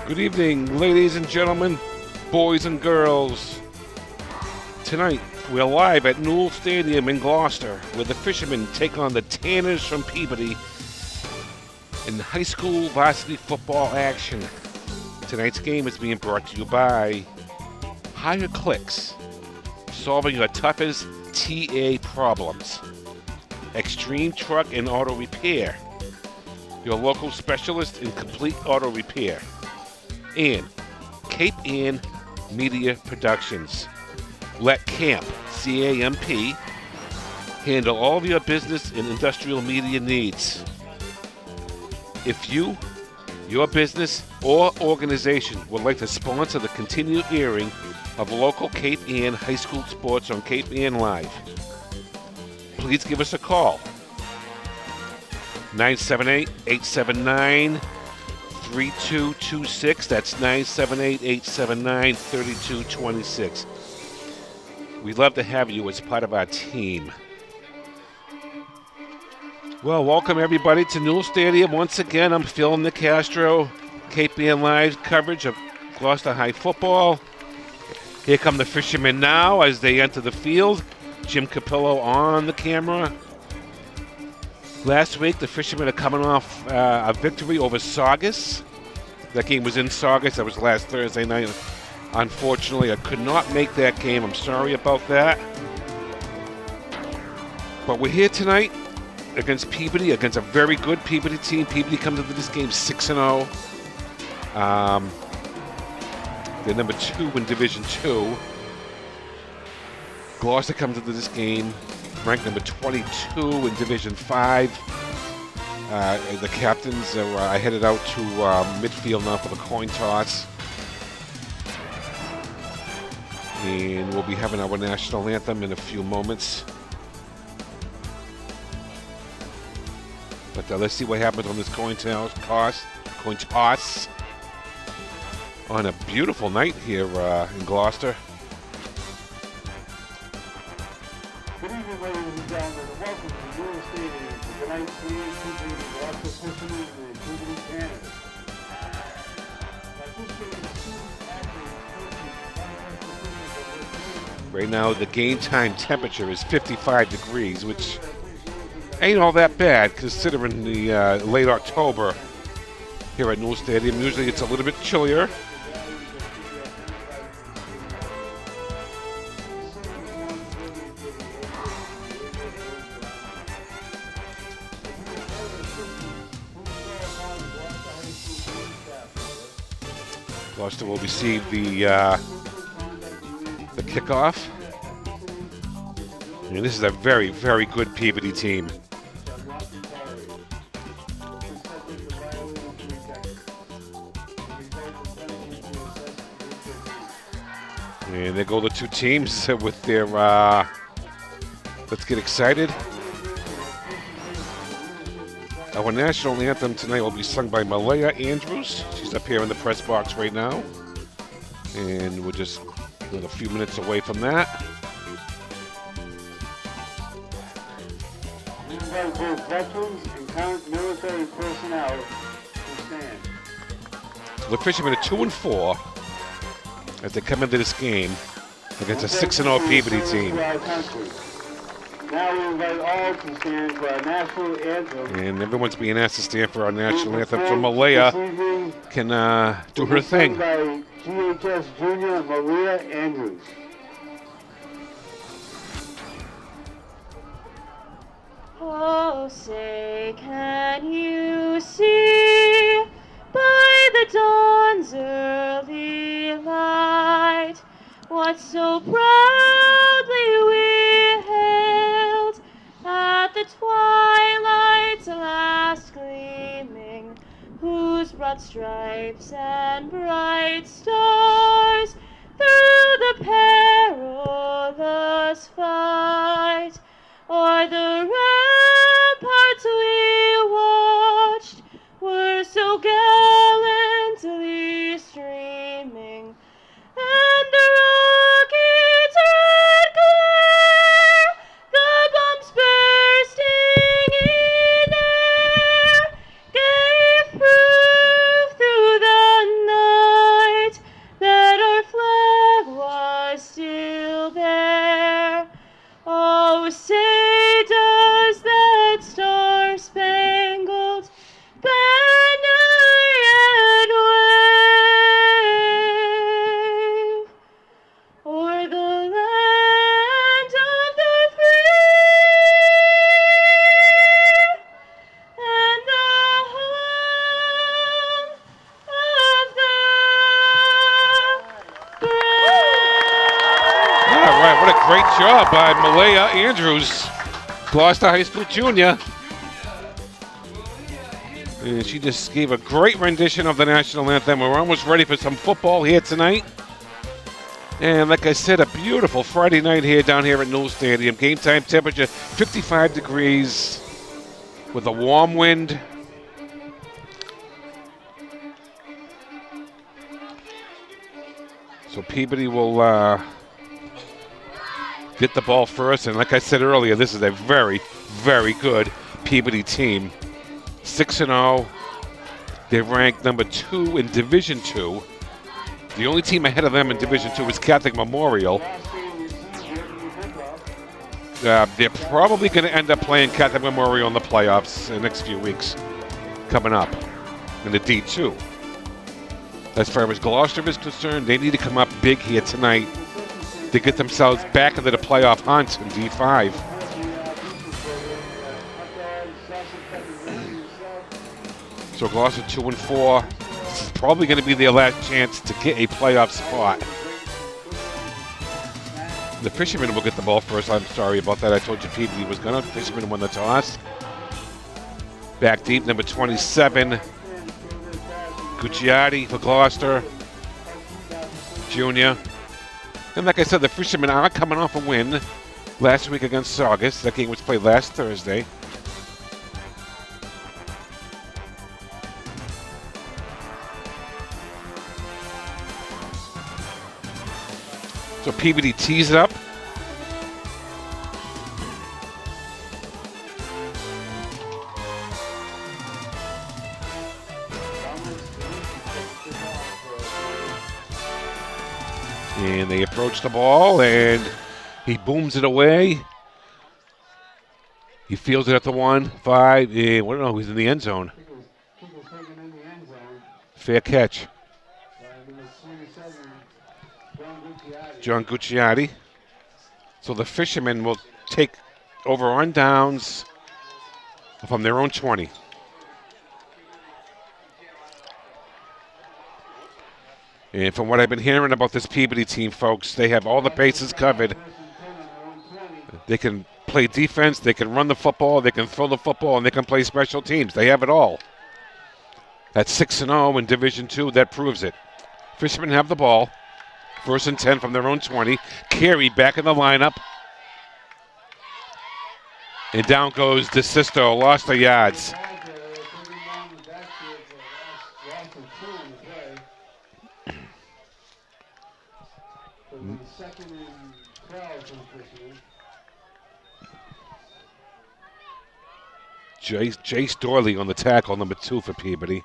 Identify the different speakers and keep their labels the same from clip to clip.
Speaker 1: Good evening, ladies and gentlemen, boys and girls. Tonight, we're live at Newell Stadium in Gloucester, where the Fishermen take on the Tanners from Peabody in high school varsity football action. Tonight's game is being brought to you by Higher Clicks, solving your toughest TA problems. Extreme Truck and Auto Repair, your local specialist in complete auto repair. And Cape Ann Media Productions. Let Camp, C-A-M-P, handle all of your business and industrial media needs. If you, your business, or organization would like to sponsor the continued airing of local Cape Ann high school sports on Cape Ann Live, please give us a call. 978-879-3226. That's 978-879-3226. We'd love to have you as part of our team. Well, welcome everybody to Newell Stadium. Once again, I'm Phil Nicastro, Cape Ann Live coverage of Gloucester High football. Here come the Fishermen now as they enter the field. Jim Capillo on the camera. Last week, the Fishermen are coming off a victory over Saugus. That game was in Saugus. That was last Thursday night. Unfortunately, I could not make that game. I'm sorry about that. But we're here tonight against Peabody, against a very good Peabody team. Peabody comes into this game 6-0. They're number 2 in Division 2. Gloucester comes into this game ranked number 22 in Division 5. The captains are headed out to midfield now for the coin toss. And we'll be having our national anthem in a few moments. But let's see what happens on this coin toss on a beautiful night here in Gloucester.
Speaker 2: Good evening, ladies and gentlemen, and welcome to Newell Stadium for tonight's game featuring the Gloucester Fishermen and the Peabody Tanners.
Speaker 1: Right now, the game time temperature is 55 degrees, which ain't all that bad considering the late October here at Newell Stadium. Usually it's a little bit chillier. Gloucester will receive the kickoff. And this is a very, very good Peabody team. And there go the two teams with their, let's get excited. Our national anthem tonight will be sung by Malaya Andrews. She's up here in the press box right now. And we're just a few minutes away from that.
Speaker 2: We invite both veterans and current military personnel to stand.
Speaker 1: The Fishermen are 2-4 as they come into this game against a 6-0 Peabody team.
Speaker 2: Now we invite all to stand for our national anthem.
Speaker 1: And everyone's being asked to stand for our national anthem. So Malaya can do her thing.
Speaker 2: By GHS Junior Maria Andrews.
Speaker 3: Oh, say, can you see by the dawn's early light what so proudly we hailed at the twilight's last gleaming, whose broad stripes and bright stars through the perilous fight o'er the ramparts we watched were so gallantly streaming, and the rocket's red glare, the bombs bursting in air, gave proof through the night
Speaker 1: Great job by Malaya Andrews, Gloucester High School junior. And she just gave a great rendition of the national anthem. We're almost ready for some football here tonight. And like I said, a beautiful Friday night here down here at Newell Stadium. Game time temperature 55 degrees with a warm wind. So Peabody will get the ball first. And like I said earlier, this is a very, very good Peabody team. 6-0. They're ranked number 2 in Division II. The only team ahead of them in Division II is Catholic Memorial. They're probably going to end up playing Catholic Memorial in the playoffs in the next few weeks coming up in the D2. As far as Gloucester is concerned, they need to come up big here tonight to get themselves back into the playoff hunt in D5. So Gloucester 2-4. This is probably going to be their last chance to get a playoff spot. The Fishermen will get the ball first. I'm sorry about that. I told you Peabody was going to. Fishermen won the toss. Back deep, number 27. Gucciardi for Gloucester. Junior. And like I said, the Fishermen are coming off a win last week against Saugus. That game was played last Thursday. So Peabody tees it up. And they approach the ball, and he booms it away. He fields it at the 1, 5, and I don't know, he's in the end zone. Fair catch. John Gucciardi. So the Fishermen will take over on downs from their own 20. And from what I've been hearing about this Peabody team, folks, they have all the bases covered. They can play defense, they can run the football, they can throw the football, and they can play special teams. They have it all. That's 6-0 in Division II. That proves it. Fishermen have the ball. 1st and 10 from their own 20. Carey back in the lineup. And down goes DeSisto. Lost the yards. Jace Dorley on the tackle, number 2 for Peabody.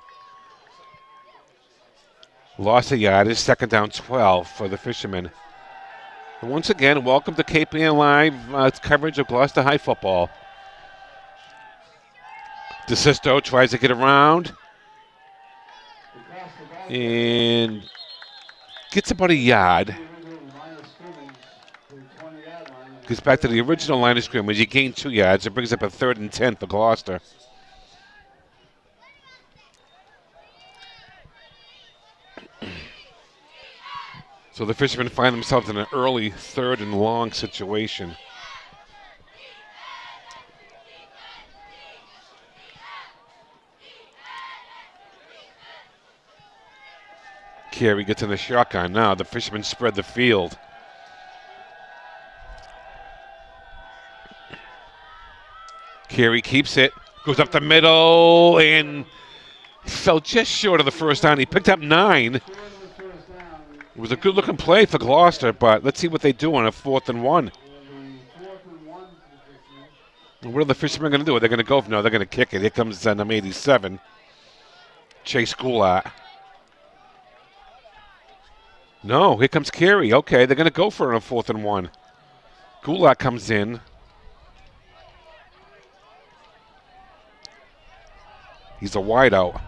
Speaker 1: Lost a yard. Is 2nd down 12 for the Fishermen. And once again, welcome to KPN Live coverage of Gloucester High football. DeSisto tries to get around and gets about a yard. Gets back to the original line of scrimmage. He gained 2 yards. It brings up a 3rd and 10 for Gloucester. So the Fishermen find themselves in an early 3rd and long situation. Carey gets in the shotgun now. The Fishermen spread the field. Carey keeps it, goes up the middle, and fell just short of the first down. He picked up 9. It was a good-looking play for Gloucester, but let's see what they do on a 4th and 1. What are the Fishermen going to do? Are they going to go? No, they're going to kick it. Here comes number 87, Chase Goulart. No, here comes Carey. Okay, they're going to go for it on 4th and 1. Goulart comes in. He's a wideout.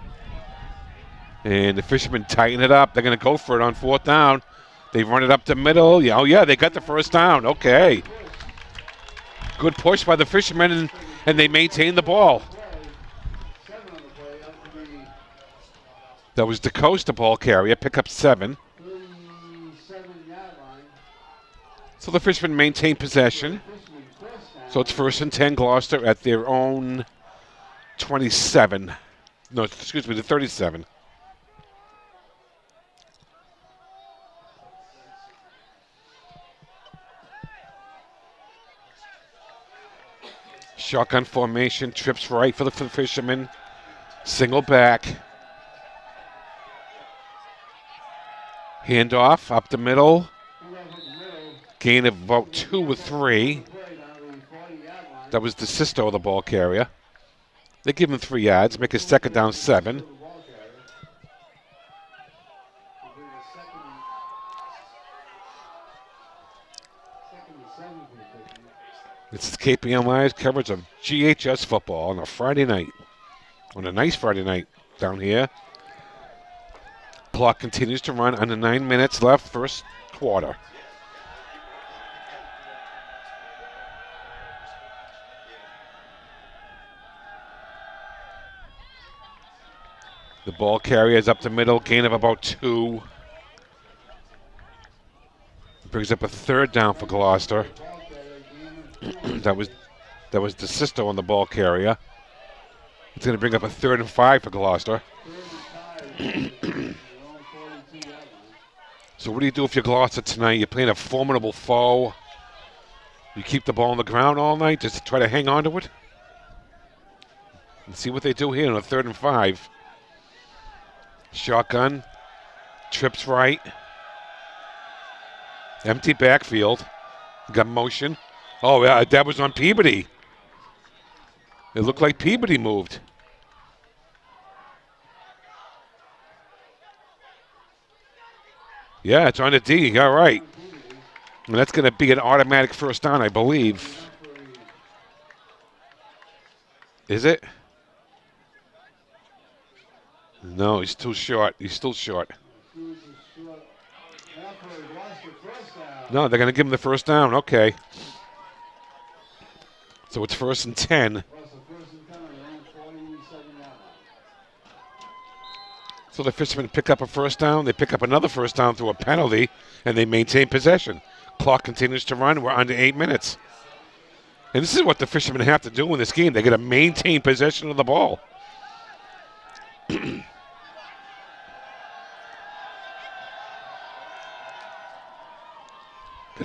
Speaker 1: And the Fishermen tighten it up. They're going to go for it on 4th down. They run it up the middle. Yeah, oh, yeah, they got the first down. Okay. Good push by the Fishermen, and they maintain the ball. That was DeCosta ball carrier. Pick up 7. So the Fishermen maintain possession. So it's 1st and 10, Gloucester at their own 27. No, excuse me, the 37. Shotgun formation, trips right for the Fishermen. Single back. Handoff up the middle. Gain of about 2 or 3. That was DeSisto, the ball carrier. They give him 3 yards, make it 2nd down 7. This is KPN Live's coverage of GHS football on a Friday night. On a nice Friday night down here. Clock continues to run under 9 minutes left, first quarter. The ball carrier is up the middle, gain of about 2. Brings up a 3rd down for Gloucester. that was DeSisto on the ball carrier. It's going to bring up a 3rd and 5 for Gloucester. So what do you do if you're Gloucester tonight? You're playing a formidable foe. You keep the ball on the ground all night just to try to hang on to it? And see what they do here on a 3rd and 5. Shotgun. Trips right. Empty backfield. Got motion. Oh, yeah, that was on Peabody. It looked like Peabody moved. Yeah, it's on the D. You're right. And that's going to be an automatic 1st down, I believe. Is it? No, he's too short. He's still short. No, they're going to give him the 1st down. Okay. So it's 1st and 10. So the Fishermen pick up a 1st down. They pick up another 1st down through a penalty, and they maintain possession. Clock continues to run. We're under 8 minutes. And this is what the Fishermen have to do in this game. They're going to maintain possession of the ball. Good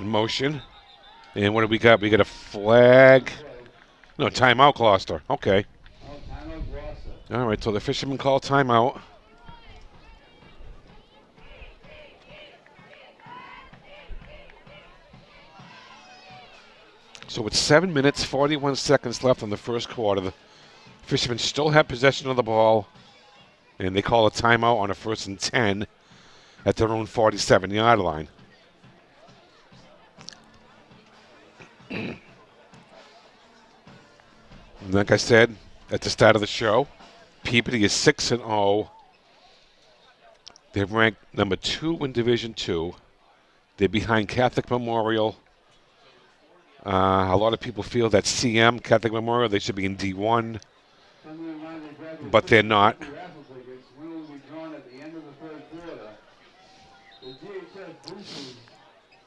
Speaker 1: motion. And what do we got? We got a flag. No, timeout, Gloucester. Okay. All right, so the Fishermen call timeout. So with 7 minutes, 41 seconds left in the first quarter, the Fishermen still have possession of the ball, and they call a timeout on a 1st and 10 at their own 47-yard line. Like I said at the start of the show, Peabody is 6-0. They're ranked number 2 in Division II. They're behind Catholic Memorial. A lot of people feel that CM, Catholic Memorial, they should be in D1, but they're not.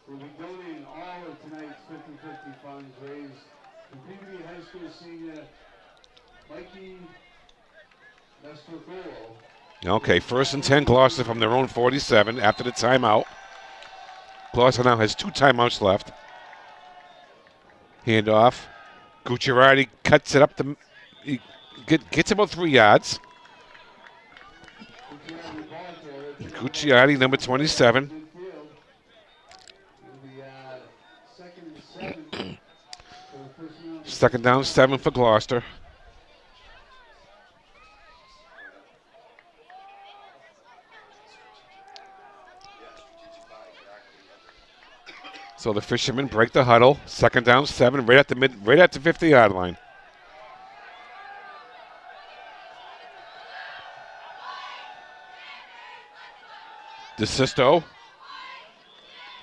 Speaker 2: Will be donating all of tonight's 50-50 funds raised to Peabody High School senior Mikey Nestor.
Speaker 1: Okay, 1st and 10, Gloucester from their own 47 after the timeout. Gloucester now has 2 timeouts left. Handoff. Gucciardi cuts it up. He gets about 3 yards. Gucciardi, number 27. Second down, 7 for Gloucester. So the Fishermen break the huddle. Second down, 7, right at the 50-yard line. DeSisto.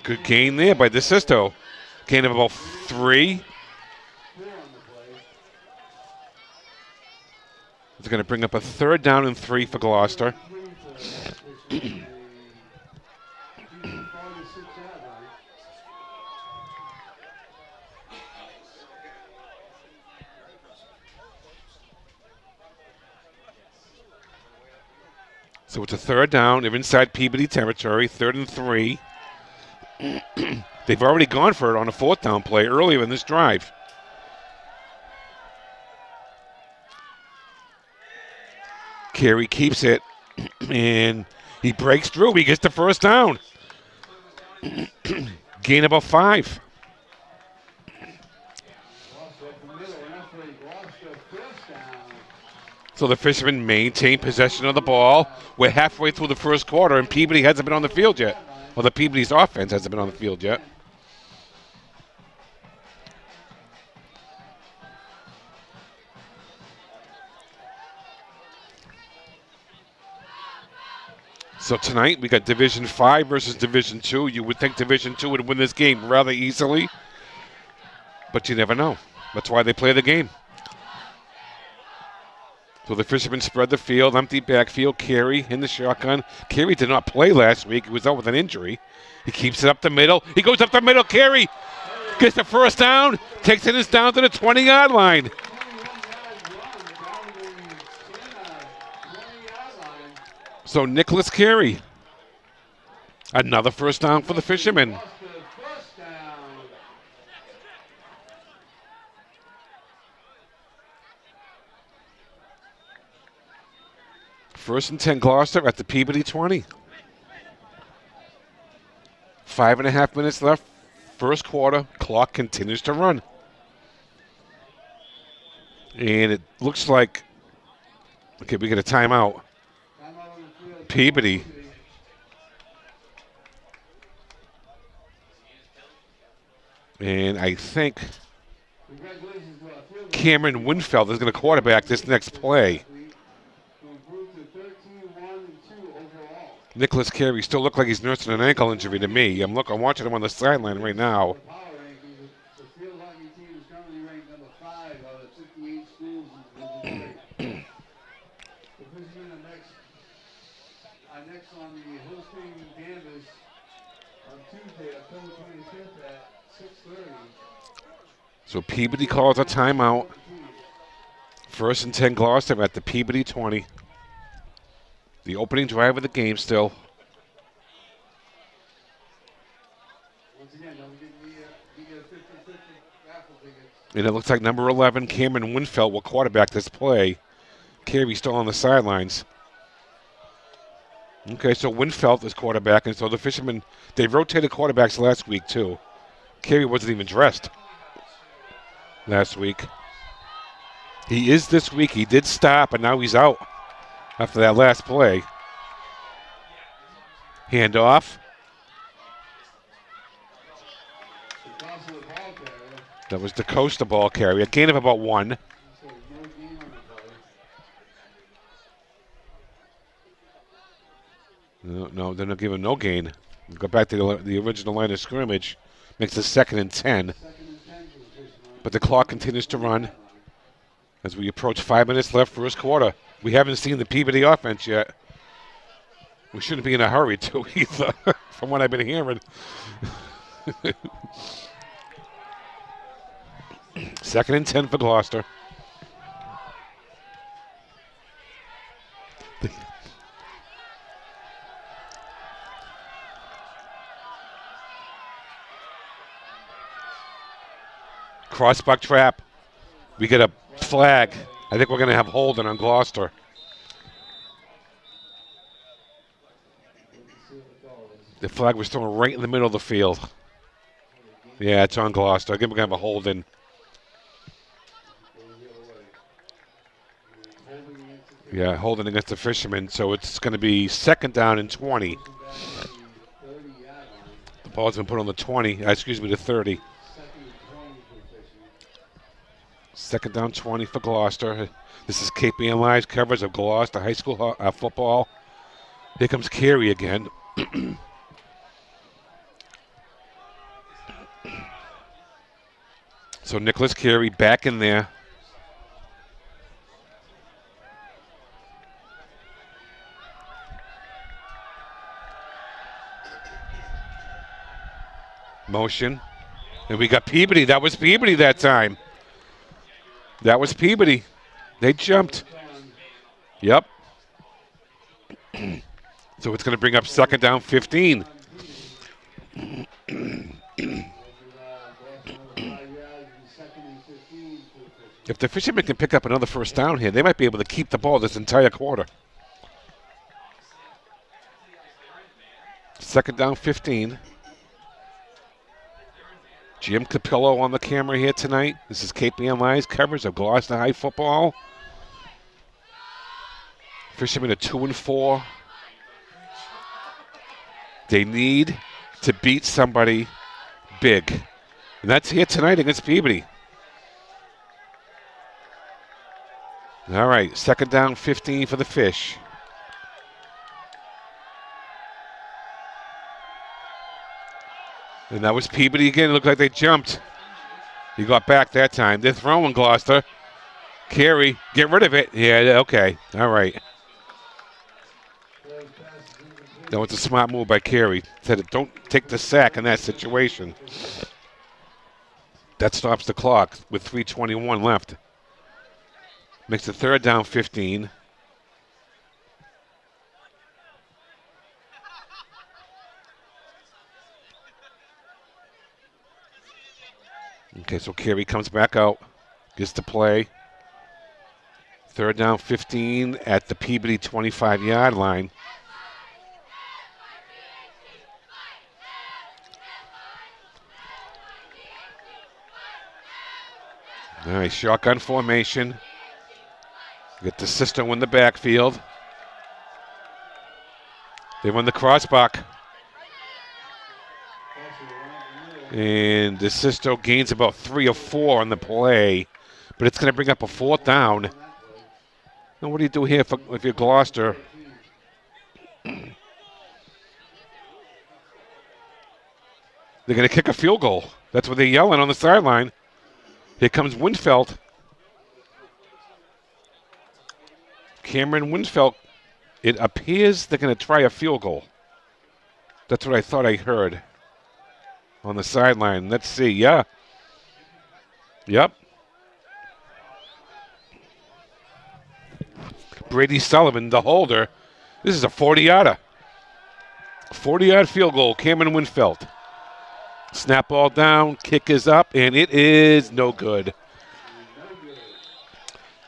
Speaker 1: Good gain there by DeSisto. Gain of about 3. It's going to bring up a 3rd down and 3 for Gloucester. So it's a third down. They're inside Peabody territory, 3rd and 3. They've already gone for it on a 4th down play earlier in this drive. Carey keeps it, and he breaks through. He gets the first down. Gain about 5. So the Fishermen maintain possession of the ball. We're halfway through the first quarter, and Peabody hasn't been on the field yet. Well, the Peabody's offense hasn't been on the field yet. So tonight we got Division 5 versus Division 2. You would think Division 2 would win this game rather easily, but you never know. That's why they play the game. So the Fishermen spread the field, empty backfield. Carey in the shotgun. Carey did not play last week. He was out with an injury. He keeps it up the middle. He goes up the middle. Carey gets the first down. Takes it down to the 20-yard line. So Nicholas Carey. Another first down for the Fishermen. First and 10 Gloucester at the Peabody 20. 5.5 minutes left. First quarter. Clock continues to run. And it looks like, okay, we get a timeout. Peabody. And I think Cameron Winfeld is going to quarterback this next play. Nicholas Carey still look like he's nursing an ankle injury to me. I'm watching him on the sideline right now.
Speaker 2: Next on the hosting canvas on Tuesday, October 25th at 6:30.
Speaker 1: So Peabody calls a timeout. First and 10 Gloucester at the Peabody 20. The opening drive of the game still.
Speaker 2: Once again, don't get me a 50-50 raffle tickets.
Speaker 1: And it looks like number 11, Cameron Winfeld, will quarterback this play. Carey's still on the sidelines. Okay, so Winfeld is quarterback, and so the Fishermen, they rotated quarterbacks last week too. Carey wasn't even dressed last week. He is this week. He did stop, and now he's out after that last play. Handoff. That was DeCosta ball carrier. A gain of about 1. No, they're not giving no gain. Go back to the original line of scrimmage. Makes it 2nd and 10. But the clock continues to run as we approach 5 minutes left first quarter. We haven't seen the Peabody offense yet. We shouldn't be in a hurry to either, from what I've been hearing. 2nd and 10 for Gloucester. Crossbuck trap. We get a flag. I think we're going to have holding on Gloucester. The flag was thrown right in the middle of the field. Yeah, it's on Gloucester. I think we're going to have a holding. Yeah, holding against the Fishermen. So it's going to be 2nd down and 20. The ball's been put on the 20. Excuse me, the 30. 2nd down 20 for Gloucester. This is KPN Live's coverage of Gloucester High School football. Here comes Carey again. So Nicholas Carey back in there. Motion. And we got Peabody. That was Peabody that time. That was Peabody. They jumped. Yep. So it's going to bring up second down 15. If the Fishermen can pick up another first down here, they might be able to keep the ball this entire quarter. Second down 15. Jim Capillo on the camera here tonight. This is KPN Live's coverage of Gloucester High football. Fishermen are 2-4. They need to beat somebody big. And that's here tonight against Peabody. All right, second down 15 for the Fish. And that was Peabody again. It looked like they jumped. He got back that time. They're throwing Gloucester. Carey, get rid of it. Yeah, okay. All right. That was a smart move by Carey. Said, don't take the sack in that situation. That stops the clock with 3:21 left. Makes it third down 15. Okay, so Carey comes back out, gets to play. Third down 15 at the Peabody 25-yard line. All right, shotgun formation. Get the system in the backfield. They run the crossbuck. And DeSisto gains about 3 or 4 on the play, but it's going to bring up a fourth down. Now, what do you do here if you're Gloucester? They're going to kick a field goal. That's what they're yelling on the sideline. Here comes Winfeld. Cameron Winfeld. It appears they're going to try a field goal. That's what I thought I heard on the sideline. Let's see. Yeah. Yep. Brady Sullivan, the holder. This is a 40-yarder. 40-yard field goal. Cameron Winfeld. Snap ball down. Kick is up, and it is no good.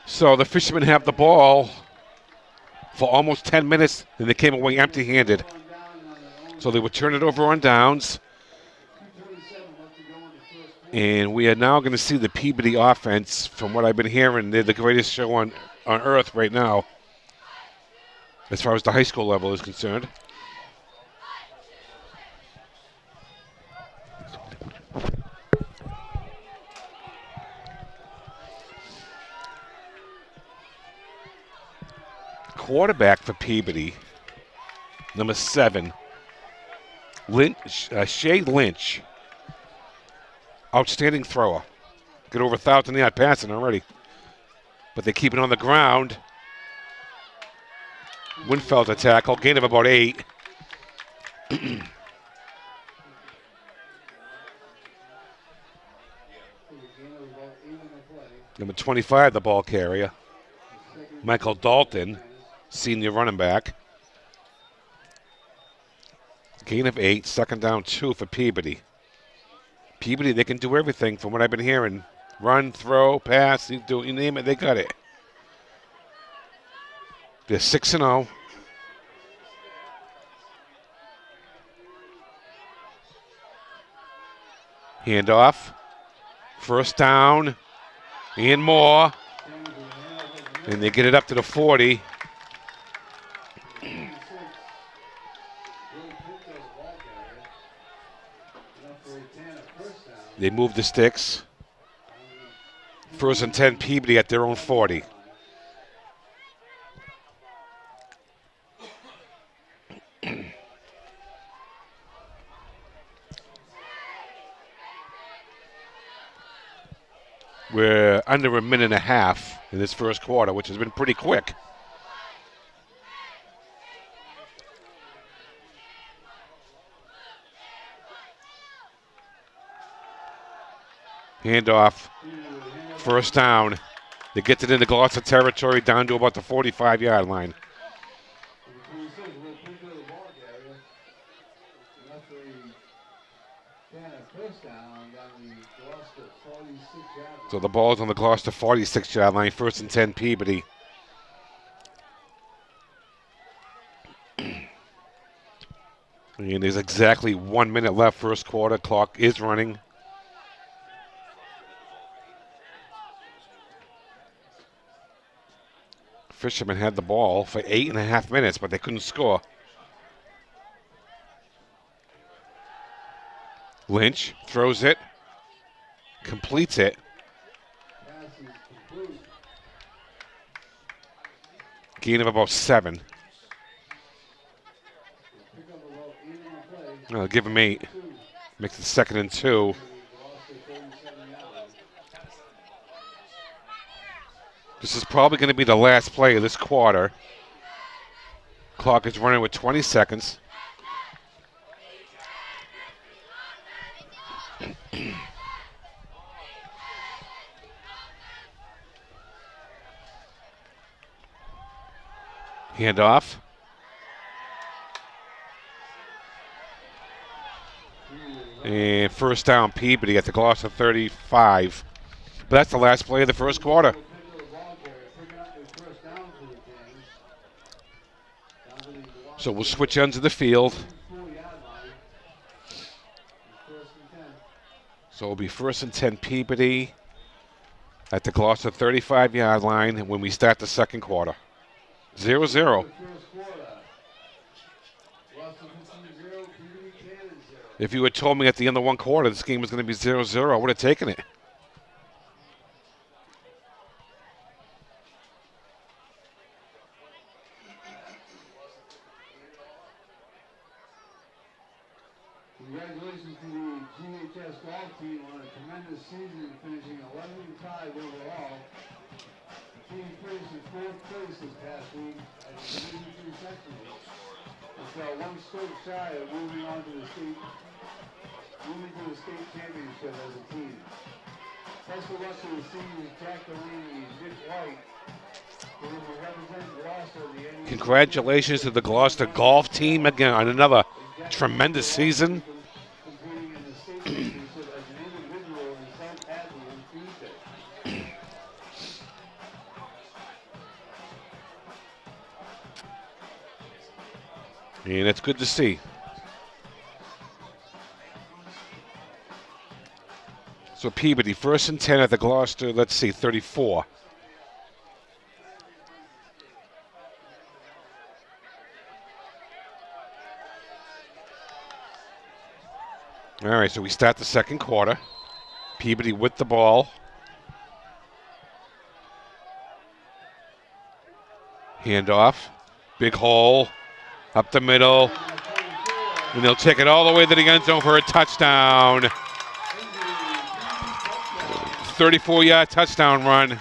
Speaker 1: So the Fishermen have the ball for almost 10 minutes, and they came away empty-handed. So they would turn it over on downs. And we are now going to see the Peabody offense. From what I've been hearing, they're the greatest show on earth right now, as far as the high school level is concerned. Quarterback for Peabody, number 7, Shay Lynch. Outstanding thrower. Get over 1,000-yard passing already. But they keep it on the ground. Winfeld a tackle, gain of about 8. Number 25, the ball carrier. Michael Dalton, senior running back. Gain of 8, second down 2 for Peabody. Peabody, they can do everything from what I've been hearing. Run, throw, pass, you name it, they got it. They're 6-0. Handoff. First down and more. And they get it up to the 40. They move the sticks. First and 10, Peabody at their own 40. We're under a minute and a half in this first quarter, which has been pretty quick. Handoff. First down. They get it into Gloucester territory down to about the 45-yard line.
Speaker 2: will pick up the ball carrier. Referee can a first down the Gloucester 46-yard line.
Speaker 1: So the ball's on the Gloucester 46-yard line, 1st and 10 Peabody. And there's exactly 1 minute left, first quarter. Clock is running. Fishermen had the ball for 8.5 minutes, but they couldn't score. Lynch throws it, completes it.
Speaker 2: Pass is complete.
Speaker 1: Gain of about 7.
Speaker 2: Pick up about 8 on the play.
Speaker 1: I'll give him 8. Makes it 2nd and 2.
Speaker 2: Gloucester 37-yard line.
Speaker 1: This is probably going to be the last play of this quarter. Clock is running with 20 seconds. Handoff. And first down Peabody at the Gloucester 35. But that's the last play of the first quarter. So we'll switch ends of the field. So it'll be 1st and 10 Peabody at the Gloucester 35-yard line when we start the second quarter. 0-0. If you had told me at the end of one quarter this game was going to be 0-0, I would have taken it.
Speaker 2: Congratulations to the GHS golf team on a tremendous season, finishing 11-5 overall. The team finished in 4th place this past week at the Division II sectional. And fell one stroke shy of moving on to the state championship as a team. Best of luck to the seniors Jack Delaney and Nick White, who will represent Gloucester at the end.
Speaker 1: Congratulations to the Gloucester golf team again on another tremendous season.
Speaker 2: Competing in the state championship as an individual in South Hadley on Tuesday.
Speaker 1: And it's good to see. So Peabody, 1st and 10 at the Gloucester, let's see, 34. All right, so we start the second quarter. Peabody with the ball. Handoff. Big hole. Up the middle. And they'll take it all the way to the end zone for a touchdown. 34-yard touchdown run.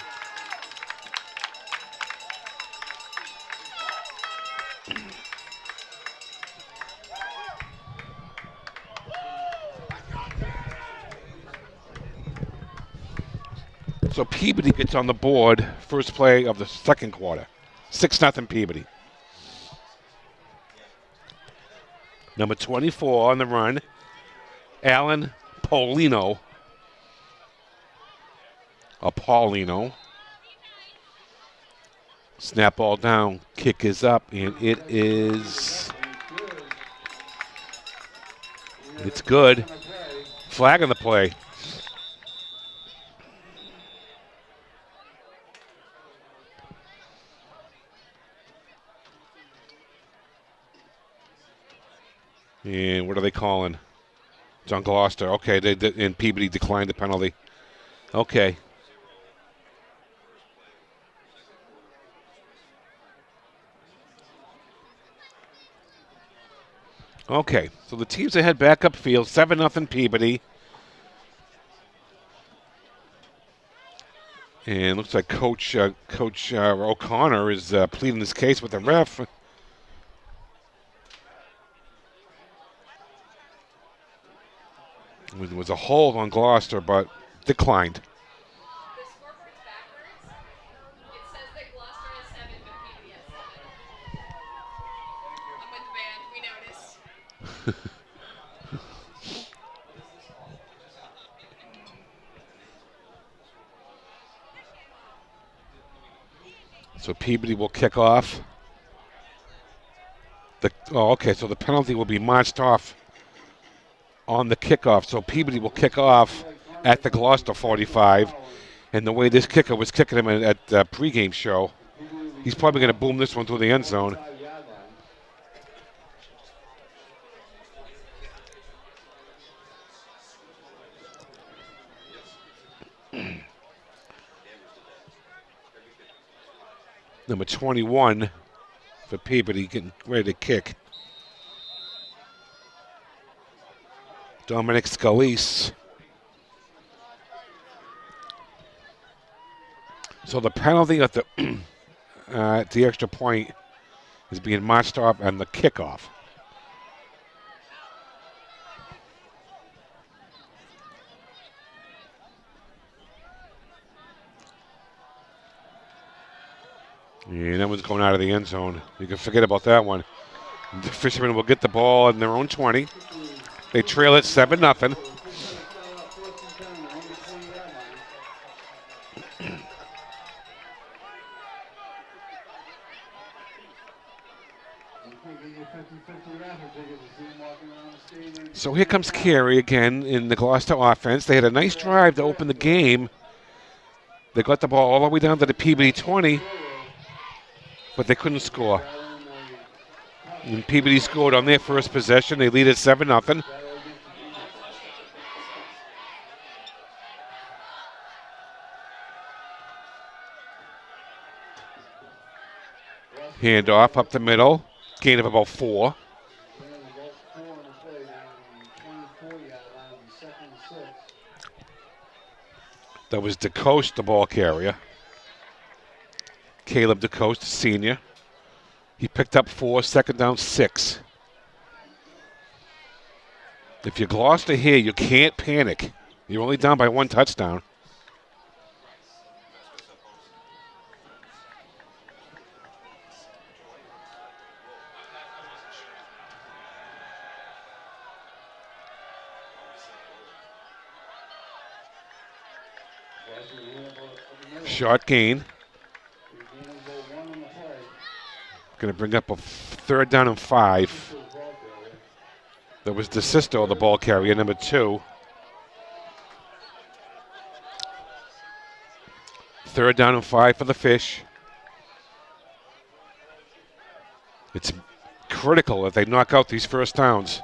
Speaker 1: So Peabody gets on the board, first play of the second quarter. 6-0 Peabody. Number 24 on the run, Alan Paulino. Snap ball down, kick is up, and it's good. Flag on the play. And what are they calling? It's on Gloucester. Okay, and Peabody declined the penalty. Okay. Okay, so the teams that had backup field, 7-0 Peabody. And looks like Coach O'Connor is pleading his case with the ref. It was a hold on Gloucester, but declined.
Speaker 3: The scoreboard's backwards. It says that Gloucester has 7, but Peabody has 7. I'm
Speaker 1: So Peabody will kick off. Okay, so the penalty will be marched off on the kickoff. So Peabody will kick off at the Gloucester 45. And the way this kicker was kicking him at the pregame show, he's probably going to boom this one through the end zone. Number 21 for Peabody getting ready to kick. Dominic Scalise. So the penalty at the extra point is being marched off on the kickoff. And that one's going out of the end zone. You can forget about that one. The Fishermen will get the ball in their own 20. They trail it 7-0. So here comes Carey again in the Gloucester offense. They had a nice drive to open the game. They got the ball all the way down to the Peabody 20, but they couldn't score. And Peabody scored on their first possession. They lead at 7-0. Handoff up the middle. Gain of about 4. That was DeCoste, the ball carrier. Caleb DeCoste, senior. He picked up 4, second down 6. If you're Gloucester here, you can't panic. You're only down by 1 touchdown. Short gain. Going to bring up a 3rd down and 5. That was DeSisto, the ball carrier, number 2. 3rd down and 5 for the Fish. It's critical that they knock out these first downs.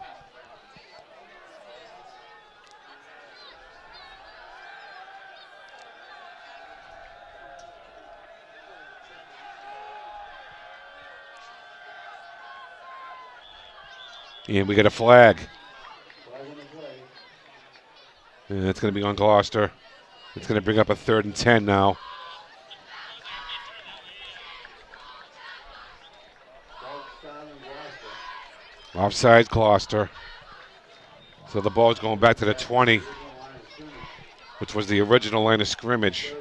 Speaker 1: And we get a flag. And it's going to be on Gloucester. It's going to bring up a 3rd and 10 now. Offside Gloucester. So the ball's going back to the 20, which was the original line of scrimmage.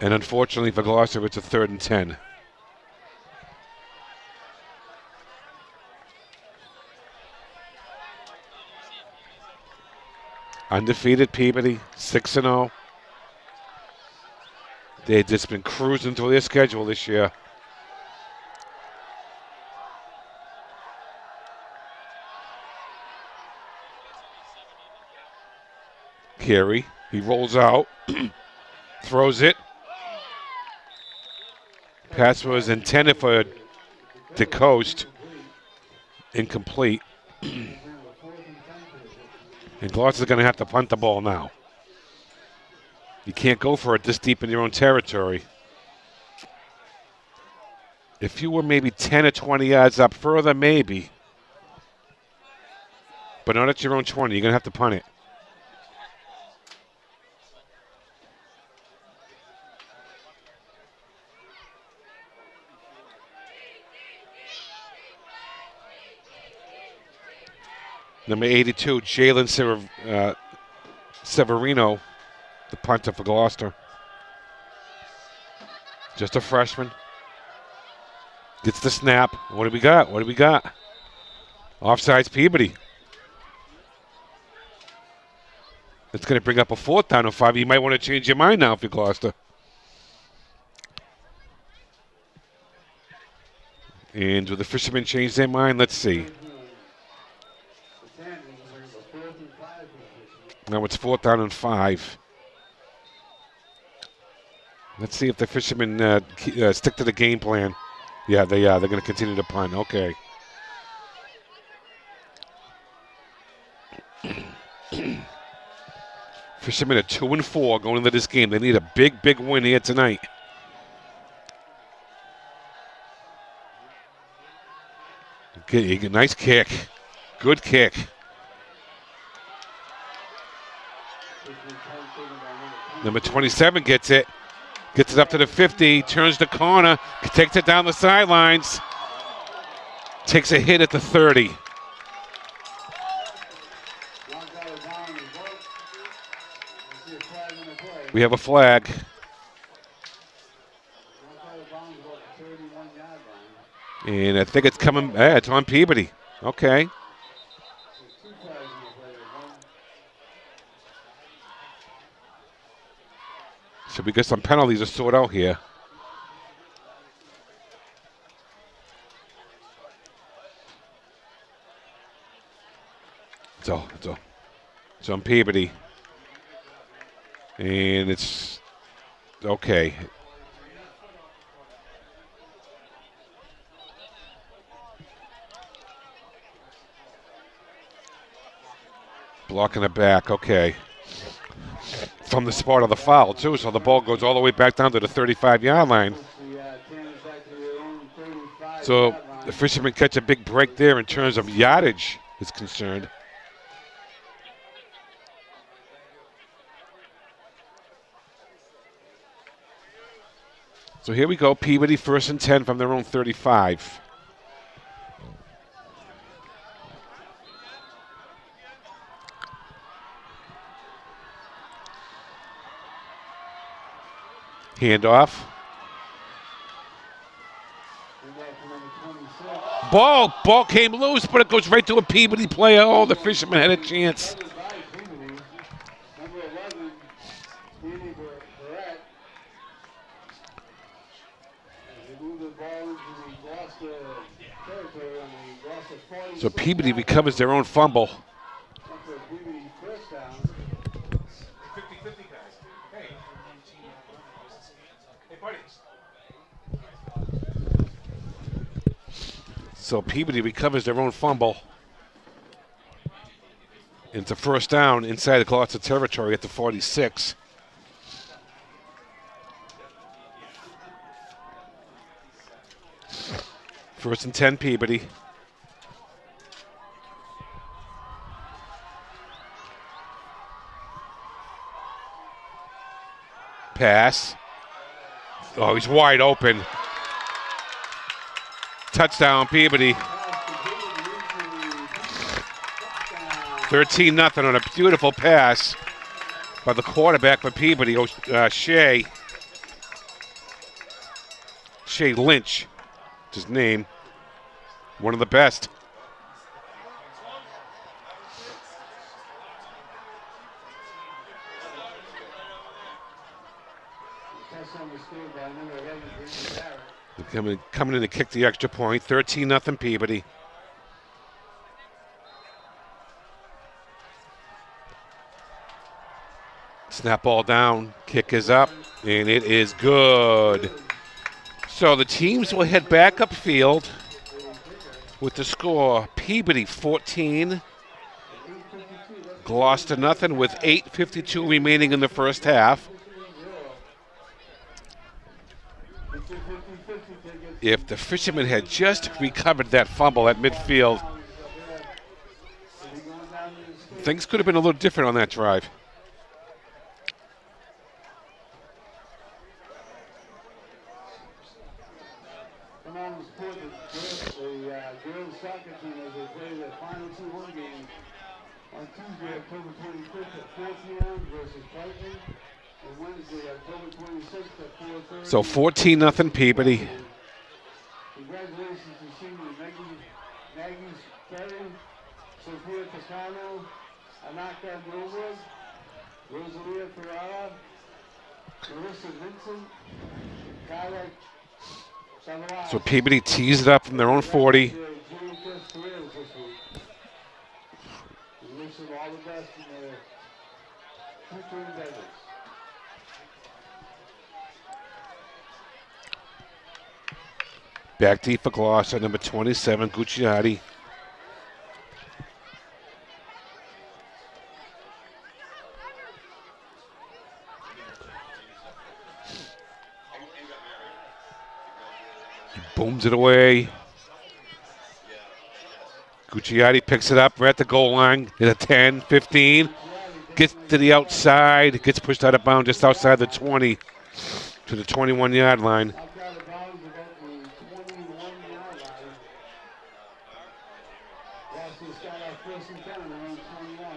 Speaker 1: And unfortunately for Gloucester, it's a 3rd and 10. Undefeated Peabody, 6-0. They've just been cruising through their schedule this year. Carey, he rolls out, throws it. Pass was intended for DeCoste, incomplete. And Gloucester's going to have to punt the ball now. You can't go for it this deep in your own territory. If you were maybe 10 or 20 yards up further, maybe. But not at your own 20. You're going to have to punt it. Number 82, Jalen Severino, the punter for Gloucester. Just a freshman. Gets the snap. What do we got? What do we got? Offsides Peabody. It's going to bring up a 4th down and 5. You might want to change your mind now if you're Gloucester. And will the fishermen change their mind? Let's see. Now it's 4th down and 5. Let's see if the fishermen stick to the game plan. Yeah, they are. They're going to continue to punt. Okay. Fishermen are 2-4 going into this game. They need a big, big win here tonight. Nice kick. Good kick. Number 27 gets it. Gets it up to the 50. Turns the corner. Takes it down the sidelines. Takes a hit at the 30. We have a flag. And I think it's coming. It's on Peabody. Okay. So we got some penalties to sort out here. It's on Peabody. And it's okay. Blocking it back, okay. From the spot of the foul, too, so the ball goes all the way back down to the 35-yard line. So the fishermen catch a big break there in terms of yardage is concerned. So here we go, Peabody 1st and 10 from their own 35. Handoff. Ball came loose, but it goes right to a Peabody player. Oh, the fisherman had a chance. So Peabody recovers their own fumble. So Peabody recovers their own fumble. It's a 1st down inside the Gloucester territory at the 46. First and 10, Peabody. Pass. Oh, he's wide open. Touchdown, Peabody. 13-0 on a beautiful pass by the quarterback for Peabody, Shea Lynch, his name. One of the best. Coming in to kick the extra point. 13-0 Peabody. Snap ball down. Kick is up. And it is good. So the teams will head back upfield with the score. Peabody 14. Gloucester nothing with 8:52 remaining in the first half. If the fishermen had just recovered that fumble at midfield, things could have been a little different on that drive.
Speaker 2: girls soccer team as they play their final 2-1 game on Tuesday, October 25th at 4 p.m. versus Brighton, and Wednesday, October 26th at 4:30.
Speaker 1: So 14-0 Peabody.
Speaker 2: Congratulations to senior Megan Maggie's Perry, Sophia Toscano, Anaka Millwood, Rosalia Ferrara, Marissa Vincent, Kyla Savalas.
Speaker 1: So Peabody tees it up from their own 40.
Speaker 2: Julie Chris careers this week. We wish them all the best in their future endeavors.
Speaker 1: Back deep for Gloucester, number 27, Gucciardi. He booms it away. Gucciardi picks it up right at the goal line. It's a 10, 15. Gets to the outside. Gets pushed out of bounds just outside the 20 to the 21-yard line.
Speaker 2: Outside of bounds about the 21-yard line. Gloucester's got our first and 10 around 21.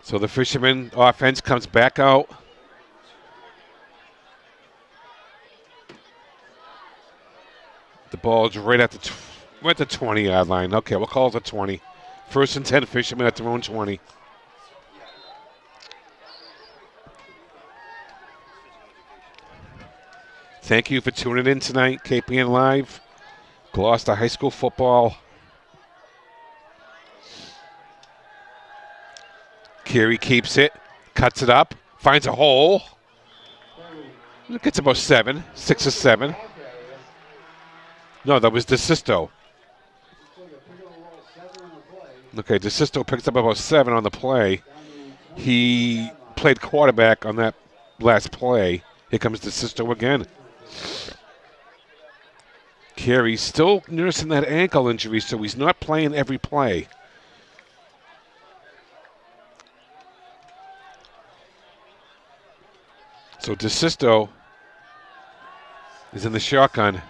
Speaker 1: So the Fishermen offense comes back out. The ball's right at the 20-yard line. Okay, we'll call it a 20. First and 10, Fishermen at their own 20. Thank you for tuning in tonight, KPN Live, Gloucester High School football. Carey keeps it, cuts it up, finds a hole. It gets about 7, 6 or 7. No, that was DeSisto. Okay, DeSisto picks up about 7 on the play. He played quarterback on that last play. Here comes DeSisto again. Carey still nursing that ankle injury, so he's not playing every play. So DeSisto is in the shotgun.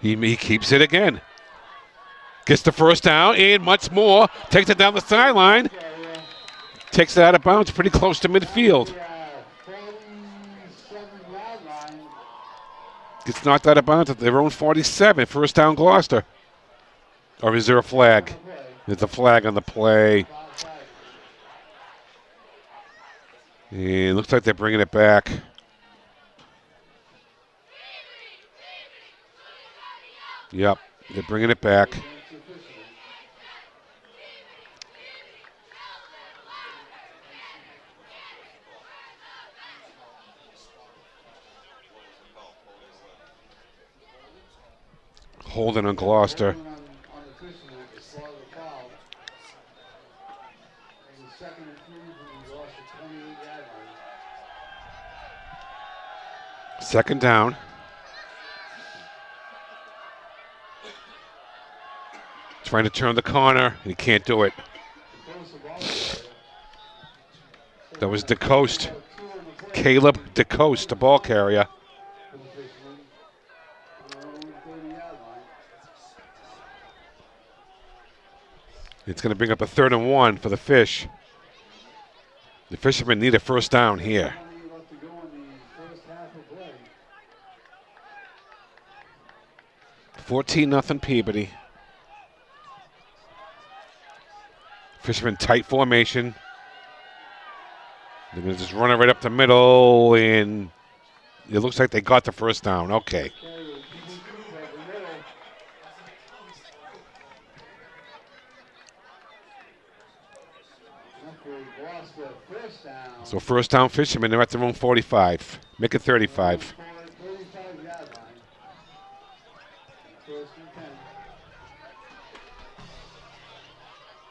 Speaker 1: He keeps it again. Gets the first down and much more. Takes it down the sideline. Takes it out of bounds pretty close to midfield. Gets knocked out of bounds at their own 47. First down Gloucester. Or is there a flag? There's a flag on the play. And it looks like they're bringing it back. Yep, they're bringing it back. Holding on Gloucester. Second down. Trying to turn the corner, and he can't do it. That was DeCoste. Caleb DeCoste, the ball carrier. It's going to bring up a 3rd and 1 for the Fish. The Fishermen need a first down here. 14-0 Peabody. Fishermen tight formation. They're going to just run it right up the middle, and it looks like they got the first down. Okay. So first down Fishermen, they're at their own 45. Make it 35.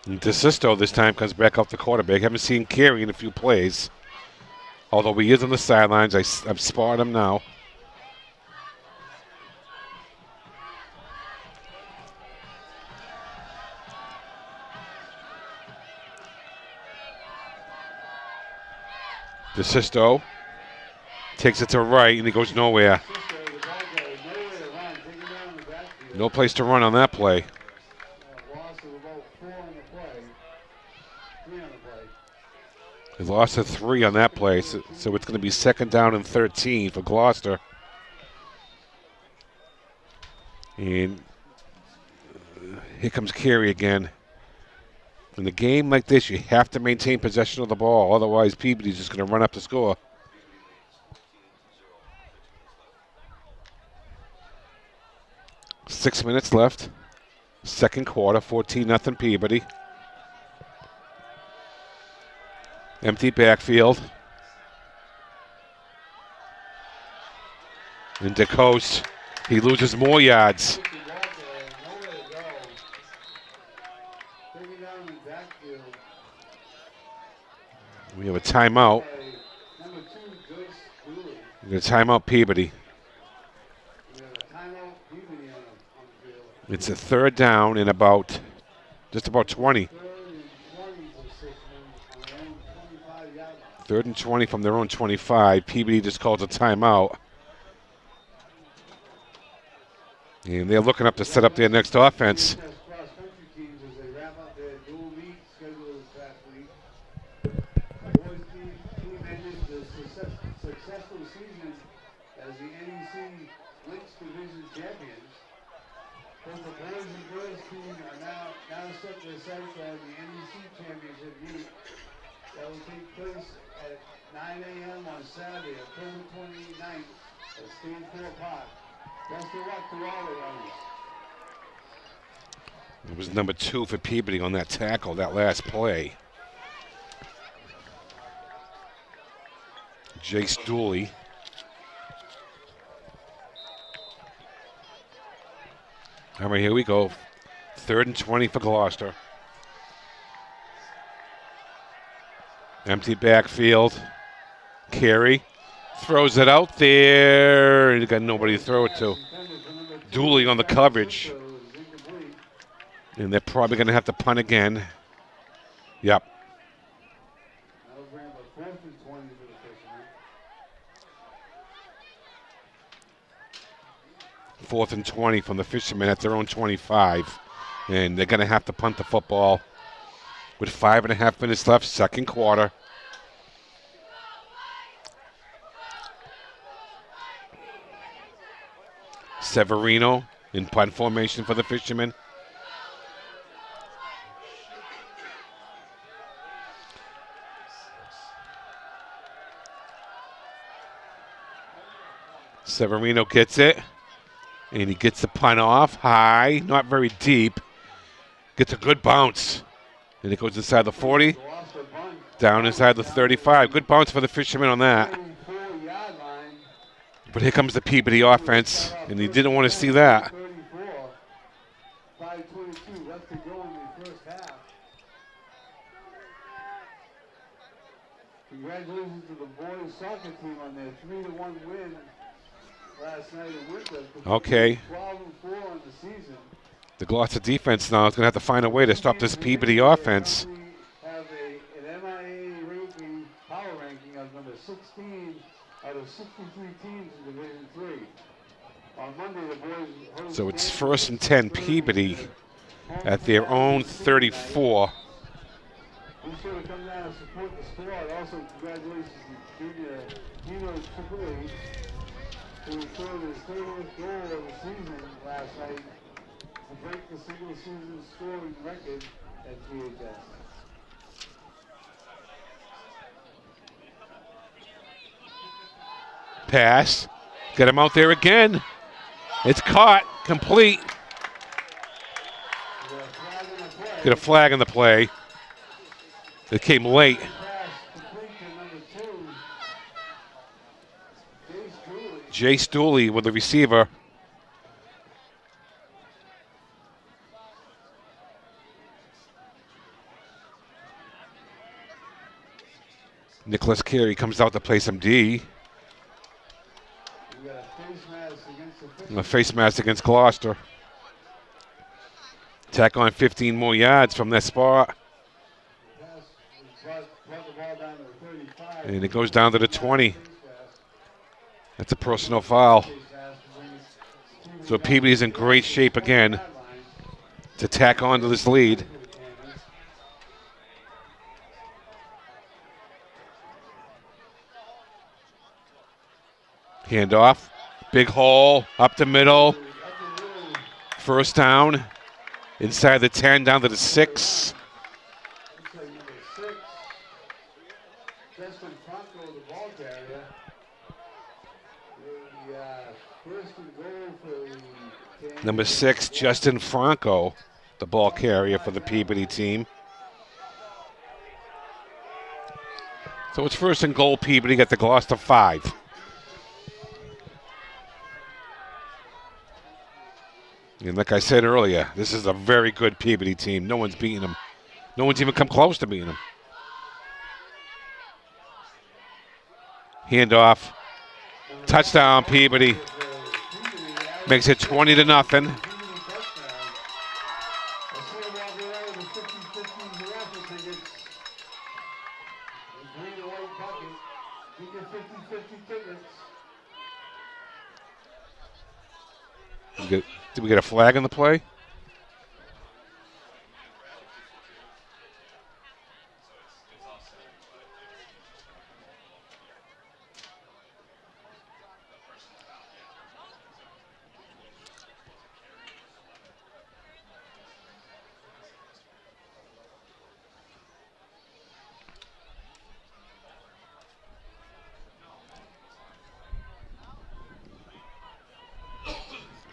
Speaker 1: And DeSisto this time comes back off the quarterback. Haven't seen Carey in a few plays. Although he is on the sidelines, I'm spotting him now. DeSisto takes it to right, and he goes nowhere. No place to run on that play. They lost a 3 on that play, so it's going to be 2nd down and 13 for Gloucester. And here comes Carey again. In a game like this, you have to maintain possession of the ball. Otherwise, Peabody's just going to run up the score. Six minutes left. Second quarter, 14-0 Peabody. Empty backfield. And DeCoste, he loses more yards. We have a timeout. We're going to timeout Peabody. It's a third down in about, just about 20. Third and 20 from their own 25. Peabody just calls a timeout. And they're looking up to set up their next offense.
Speaker 2: Successful season as the NEC Links Division champions. Both the boys and girls team are now set their sights on the NEC championship meet that will take place at 9 a.m. on Saturday, October 29th at Stanford Park. Best of luck to all the runners.
Speaker 1: It was number 2 for Peabody on that tackle, that last play. Jace Dooley. All right, here we go. Third and 20 for Gloucester. Empty backfield. Carey throws it out there. He got nobody to throw it to. Dooley on the coverage. And they're probably going to have to punt again. Yep. Fourth and 20 from the Fishermen at their own 25. And they're going to have to punt the football with 5.5 minutes left, second quarter. Severino in punt formation for the Fishermen. Severino gets it. And he gets the punt off high, not very deep. Gets a good bounce. And it goes inside the 40, down inside the 35. Good bounce for the Fishermen on that. But here comes the Peabody offense, and he didn't want to see that.
Speaker 2: 5:22 left to go in the first half. Congratulations to the boys soccer team on their 3-1 win last night in Winter.
Speaker 1: Okay.
Speaker 2: 12-4 on the season.
Speaker 1: The Gloucester defense now is going to have to find a way to stop this Peabody offense.
Speaker 2: Have an MIA ranking, power ranking of number 16 out of 63 teams in Division 3. On Monday, the boys.
Speaker 1: So it's first and 10 Peabody at their own 34.
Speaker 2: Be sure to come down and support the squad. Also, congratulations to Dino Tripoli, who scored his 30th goal of the season last night to break the single season scoring record at GHS.
Speaker 1: Pass. Get him out there again. It's caught. Complete. Get a flag in the play. It came late. Jace Dooley with the receiver. Nicholas Carey comes out to play some D. A face mask against Gloucester. Tack on 15 more yards from that spot. And it goes down to the 20. That's a personal foul. So Peabody's in great shape again to tack on to this lead. Handoff. Big hole. Up the middle. First down. Inside the 10, down to the 6.
Speaker 2: Looks like number 6, Justin Franco, the ball carrier. The first and goal for the
Speaker 1: Number 6, Justin Franco, the ball carrier for the Peabody team. So it's first and goal, Peabody at the Gloucester 5. And like I said earlier, this is a very good Peabody team. No one's beating them. No one's even come close to beating them. Handoff. Touchdown, Peabody. Makes it 20-0. Did we get a flag in the play?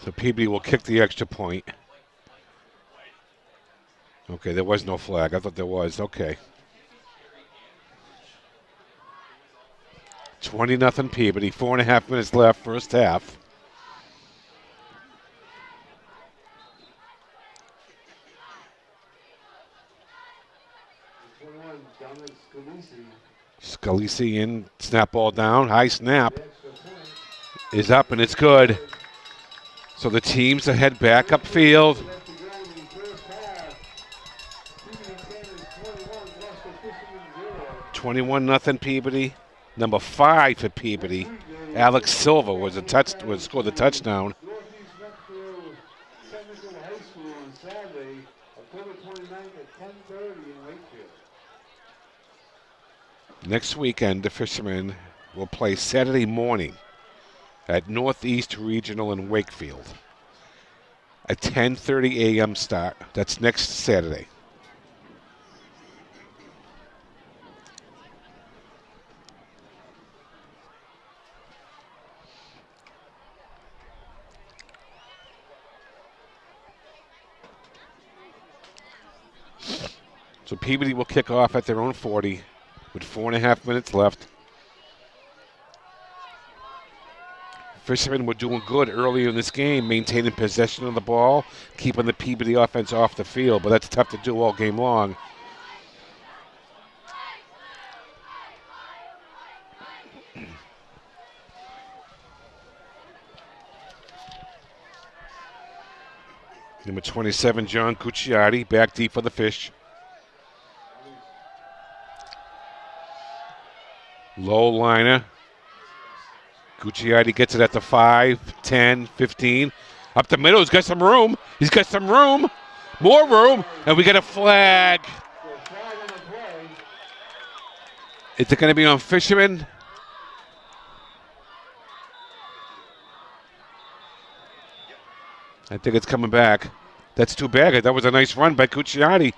Speaker 1: So Peabody will kick the extra point. Okay, there was no flag. I thought there was. Okay. 20-0 Peabody. 4.5 minutes left, first half. Scalisi in, snap ball down, high snap. Is up and it's good. So the teams that head back upfield. 21-0 Peabody. Number 5 for Peabody. Alex Silva scored the touchdown. Next weekend, the Fishermen will play Saturday morning at Northeast Regional in Wakefield. A 10:30 a.m. start. That's next Saturday. So Peabody will kick off at their own 40 with 4.5 minutes left. Fishermen were doing good earlier in this game, maintaining possession of the ball, keeping the Peabody offense off the field, but that's tough to do all game long. Number 27, John Cucciardi, back deep for the Fish. Low liner. Cucciardi gets it at the 5, 10, 15. Up the middle, he's got some room. He's got some room. More room. And we get a flag. Is it going to be on Fisherman? I think it's coming back. That's too bad. That was a nice run by Cucciardi.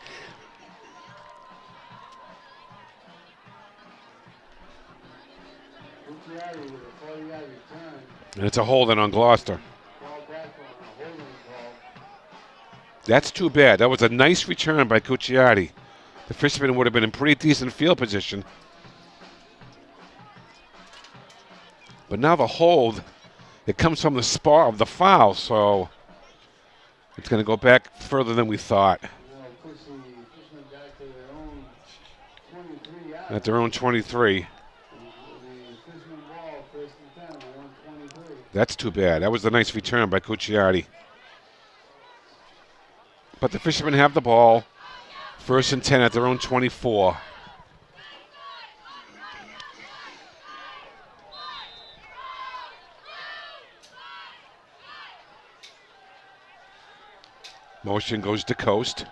Speaker 1: And it's a holding on Gloucester. That's too bad. That was a nice return by Cucciardi. The Fishermen would have been in pretty decent field position. But now the hold, it comes from the spot of the foul, so it's going to go back further than we thought. At their own 23. That's too bad. That was a nice return by Cucciardi. But the Fishermen have the ball. 1st and 10 at their own 24. Motion goes to Coast.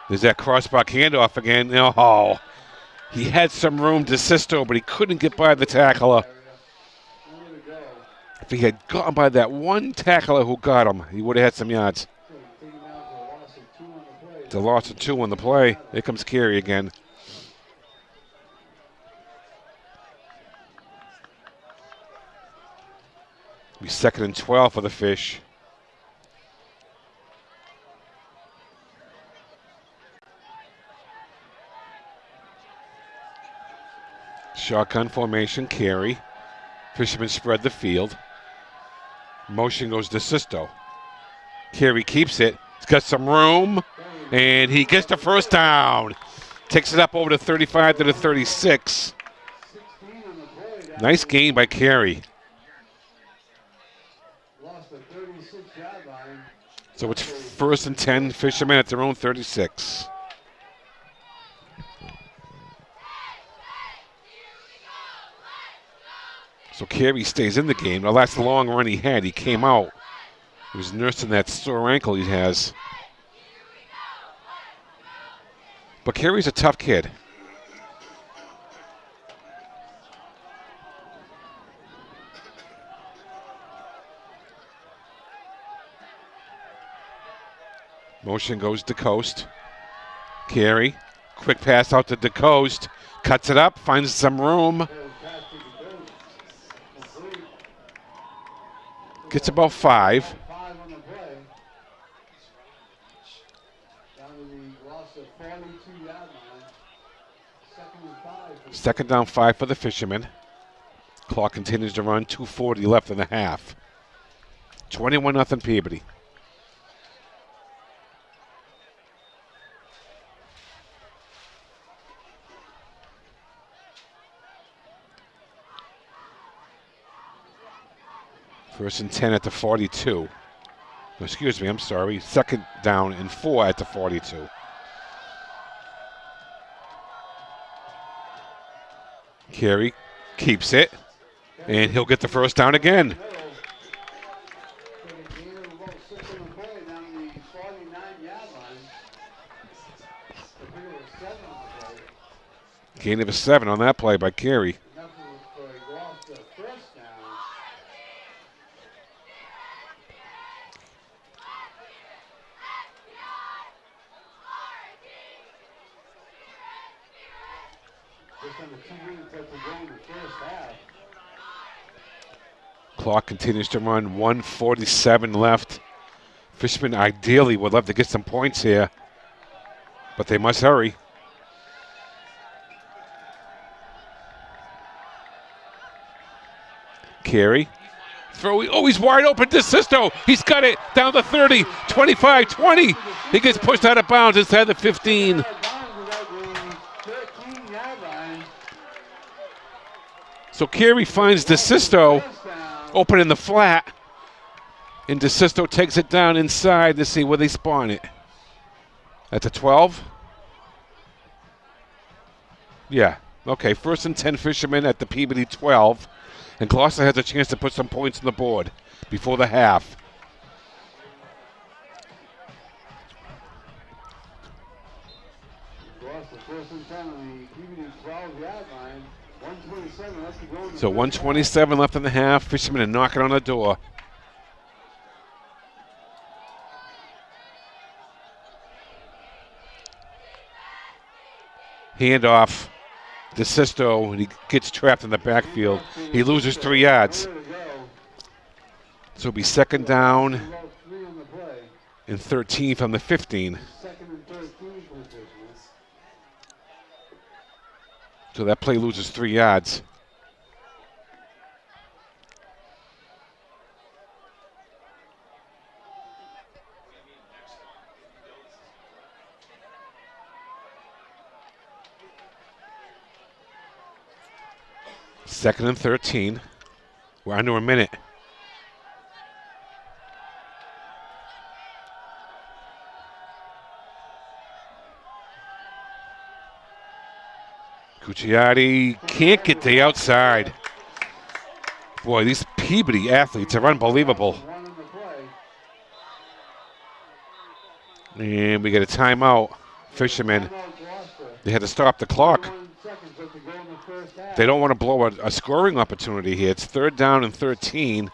Speaker 1: There's that crossbar handoff again. Oh, he had some room to Sisto, but he couldn't get by the tackler. If he had gotten by that one tackler who got him, he would have had some yards.
Speaker 2: Taking down for a loss of 2 on the play.
Speaker 1: It's a loss of 2 on the play. Here comes Carey again. Be 2nd and 12 for the Fish. Shotgun formation, Carey. Fishermen spread the field. Motion goes to Sisto. Carey keeps it. He's got some room, and he gets the first down. Takes it up over to 35 to the 36.
Speaker 2: 16 on the play.
Speaker 1: Nice gain by Carey.
Speaker 2: Lost the 36-yard line.
Speaker 1: So it's 1st and 10. Fishermen at their own 36. So Carey stays in the game. Now that's the long run he had. He came out. He was nursing that sore ankle he has. But Carey's a tough kid. Motion goes to Coast. Carey, quick pass out to DeCoast. Cuts it up, finds some room. Gets about 5.
Speaker 2: 5 on the play. Down to the loss of 42-yard line. 2nd and 5.
Speaker 1: 2nd down 5 for the Fishermen. Clock continues to run. 2:40 left in the half. 21-0 Peabody. First and 10 at the 42. Excuse me, I'm sorry. 2nd down and 4 at the 42. Carey keeps it, and he'll get the first down again. Gain of a 7 on that play by Carey. Clock continues to run. 1:47 left. Fishermen ideally would love to get some points here, but they must hurry. Carey. Throw. Oh, he's wide open to Sisto. He's got it down the 30, 25, 20. He gets pushed out of bounds inside the 15. So Carey finds DeSisto open in the flat, and DeSisto takes it down inside to see where they spawn it. At the 12? Yeah. Okay, 1st and 10 Fishermen at the Peabody 12, and Gloucester has a chance to put some points on the board before the half.
Speaker 2: Gloucester 1st and 10 on the Peabody 12-yard line. 1:27 left to go.
Speaker 1: So 1:27 left in the half. Fishermen are knocking on the door. Handoff to Sisto, and he gets trapped in the backfield. He loses 3 yards. So it'll be 2nd down and 13 from the 15.
Speaker 2: 2nd and 13 for the Fishermen.
Speaker 1: So that play loses 3 yards. Second and 13. We're under a minute. Cucciati can't get the outside. Boy, these Peabody athletes are unbelievable. And we get a timeout. Fishermen, they had to stop the clock. They don't want to blow a scoring opportunity here. It's 3rd down and 13.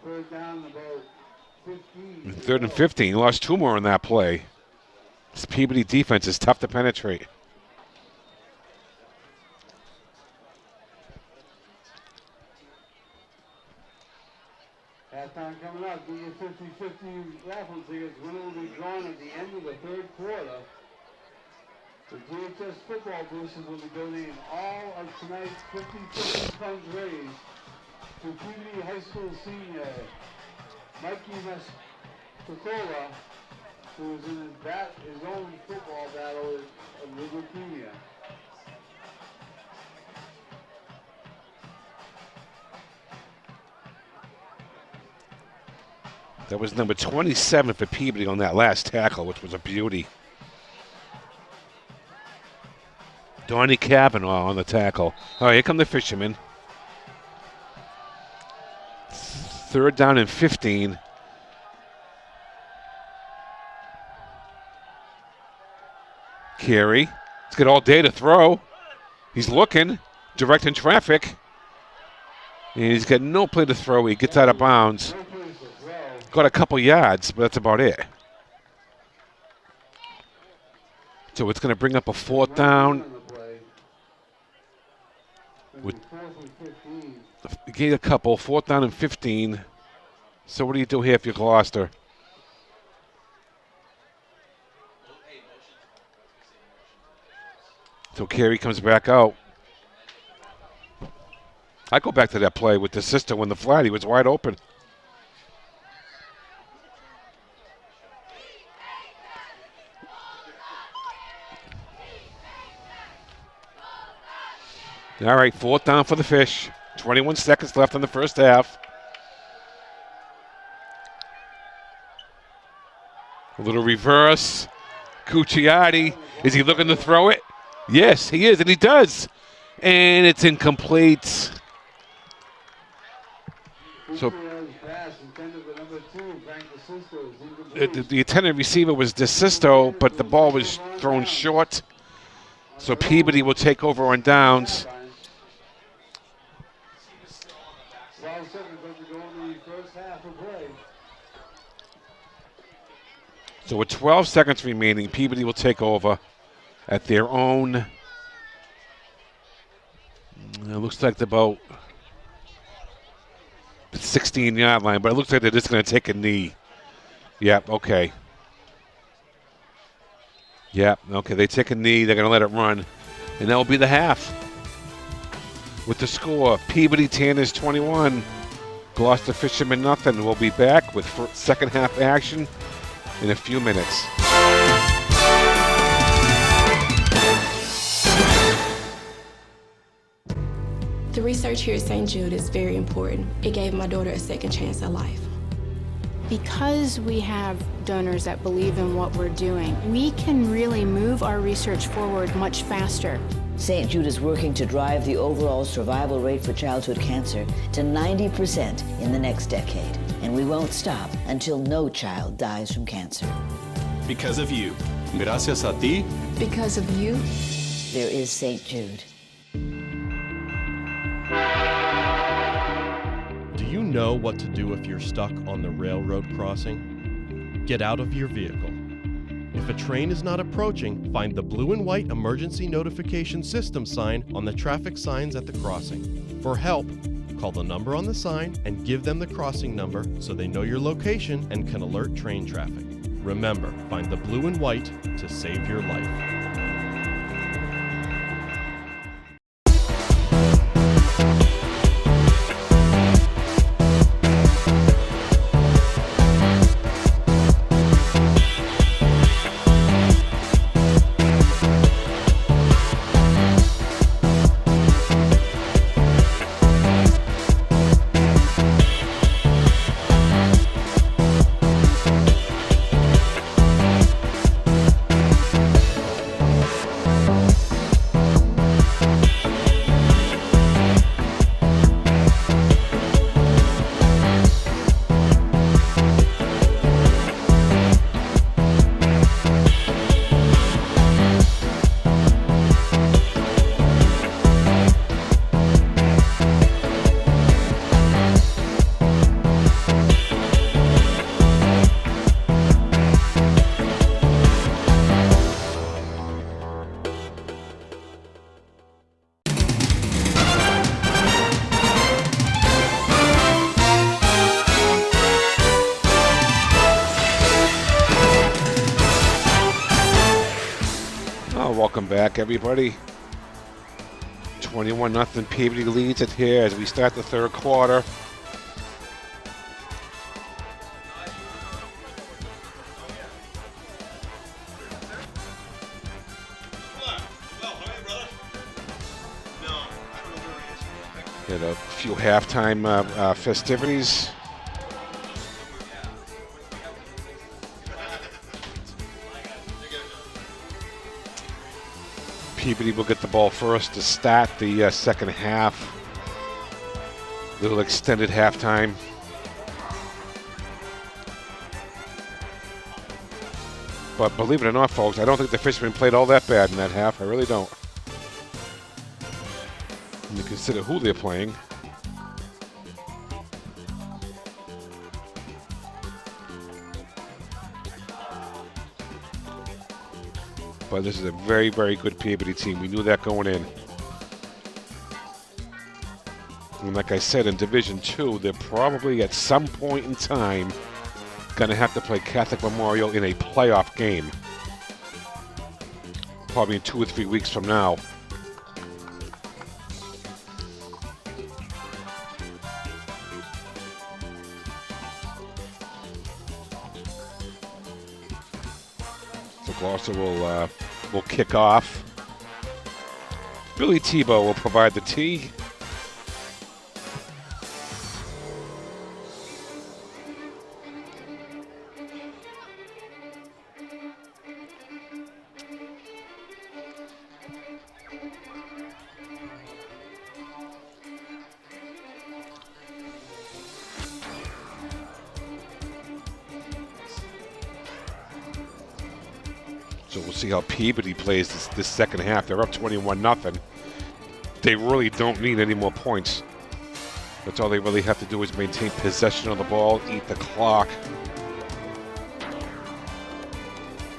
Speaker 2: third down about 15.
Speaker 1: Third and 15. Lost 2 more on that play. This Peabody defense is tough to penetrate.
Speaker 2: Halftime coming up. Get your 50-50 raffle tickets. Winner will be drawn at the end of the third quarter. The GHS football boosters will be donating all of tonight's 50-50 funds raised to Peabody High School senior Mikey Mascola, who is in his own football battle with leukemia.
Speaker 1: That was number 27 for Peabody on that last tackle, which was a beauty. Donnie Kavanaugh on the tackle. Oh, here come the Fishermen. Third down and 15. Carey. He's got all day to throw. He's looking, directing traffic. And he's got no play to throw. He gets out of bounds. Got a couple yards, but that's about it. So it's going to bring up a 4th down. Gain a couple, 4th down and 15. So what do you do here if you're Gloucester? So Carey comes back out. I go back to that play with the sister when the flat, he was wide open. All right, 4th down for the Fish. 21 seconds left in the first half. A little reverse. Cucciati. Is he looking to throw it? Yes, he is, and he does. And it's incomplete. So the intended receiver was DeSisto, but the ball was thrown short. So Peabody will take over on downs. So with 12 seconds remaining, Peabody will take over at their own, it looks like about 16-yard line, but it looks like they're just going to take a knee. Yep, okay. Yep, okay, they take a knee, they're going to let it run, and that will be the half. With the score, Peabody Tanners 21, Gloucester Fishermen nothing. We'll be back with second half action in a few minutes.
Speaker 4: The research here at St. Jude is very important. It gave my daughter a second chance at life.
Speaker 5: Because we have donors that believe in what we're doing, we can really move our research forward much faster.
Speaker 6: St. Jude is working to drive the overall survival rate for childhood cancer to 90% in the next decade. And we won't stop until no child dies from cancer.
Speaker 7: Because of you. Gracias a ti.
Speaker 4: Because of you.
Speaker 6: There is St. Jude.
Speaker 8: Do you know what to do if you're stuck on the railroad crossing? Get out of your vehicle. If a train is not approaching, find the blue and white emergency notification system sign on the traffic signs at the crossing. For help, call the number on the sign and give them the crossing number so they know your location and can alert train traffic. Remember, find the blue and white to save your life.
Speaker 1: welcome back, everybody. 21-0 Peabody leads it here as we start the third quarter. Had a few halftime festivities. Peabody will get the ball first to start the second half. Little extended halftime. But believe it or not, folks, I don't think the Fishermen played all that bad in that half. I really don't. When you consider who they're playing. But this is a very, very good Peabody team. We knew that going in. And like I said, in Division II, they're probably at some point in time going to have to play Catholic Memorial in a playoff game. Probably in 2 or 3 weeks from now. So Gloucester will kick off. Billy Tebow will provide the tee. So we'll see how Peabody plays this second half. They're up 21-0. They really don't need any more points. That's all they really have to do is maintain possession of the ball, eat the clock.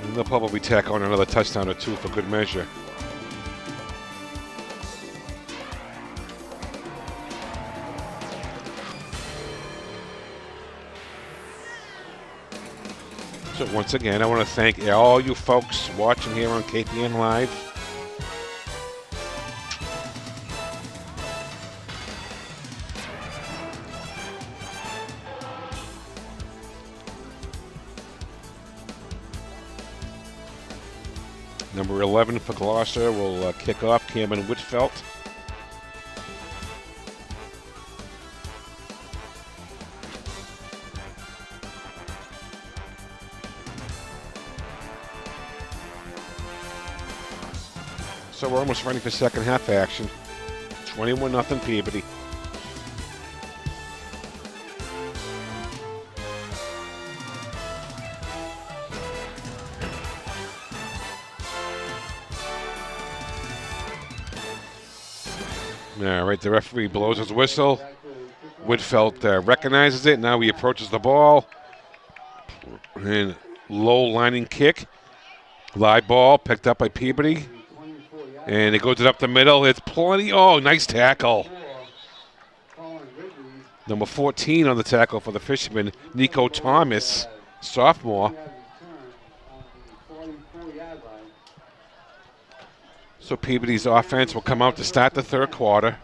Speaker 1: And they'll probably tack on another touchdown or two for good measure. So once again, I want to thank all you folks watching here on KPN Live. Number 11 for Gloucester will kick off, Cameron Whitfeld. So we're almost ready for second half action. 21-0 Peabody. All right, the referee blows his whistle. Whitfeld recognizes it. Now he approaches the ball. And low lining kick. Live ball picked up by Peabody. And it goes it up the middle. It's plenty. Oh, nice tackle. Number 14 on the tackle for the Fishermen, Nico Thomas, sophomore. So Peabody's offense will come out to start the third quarter.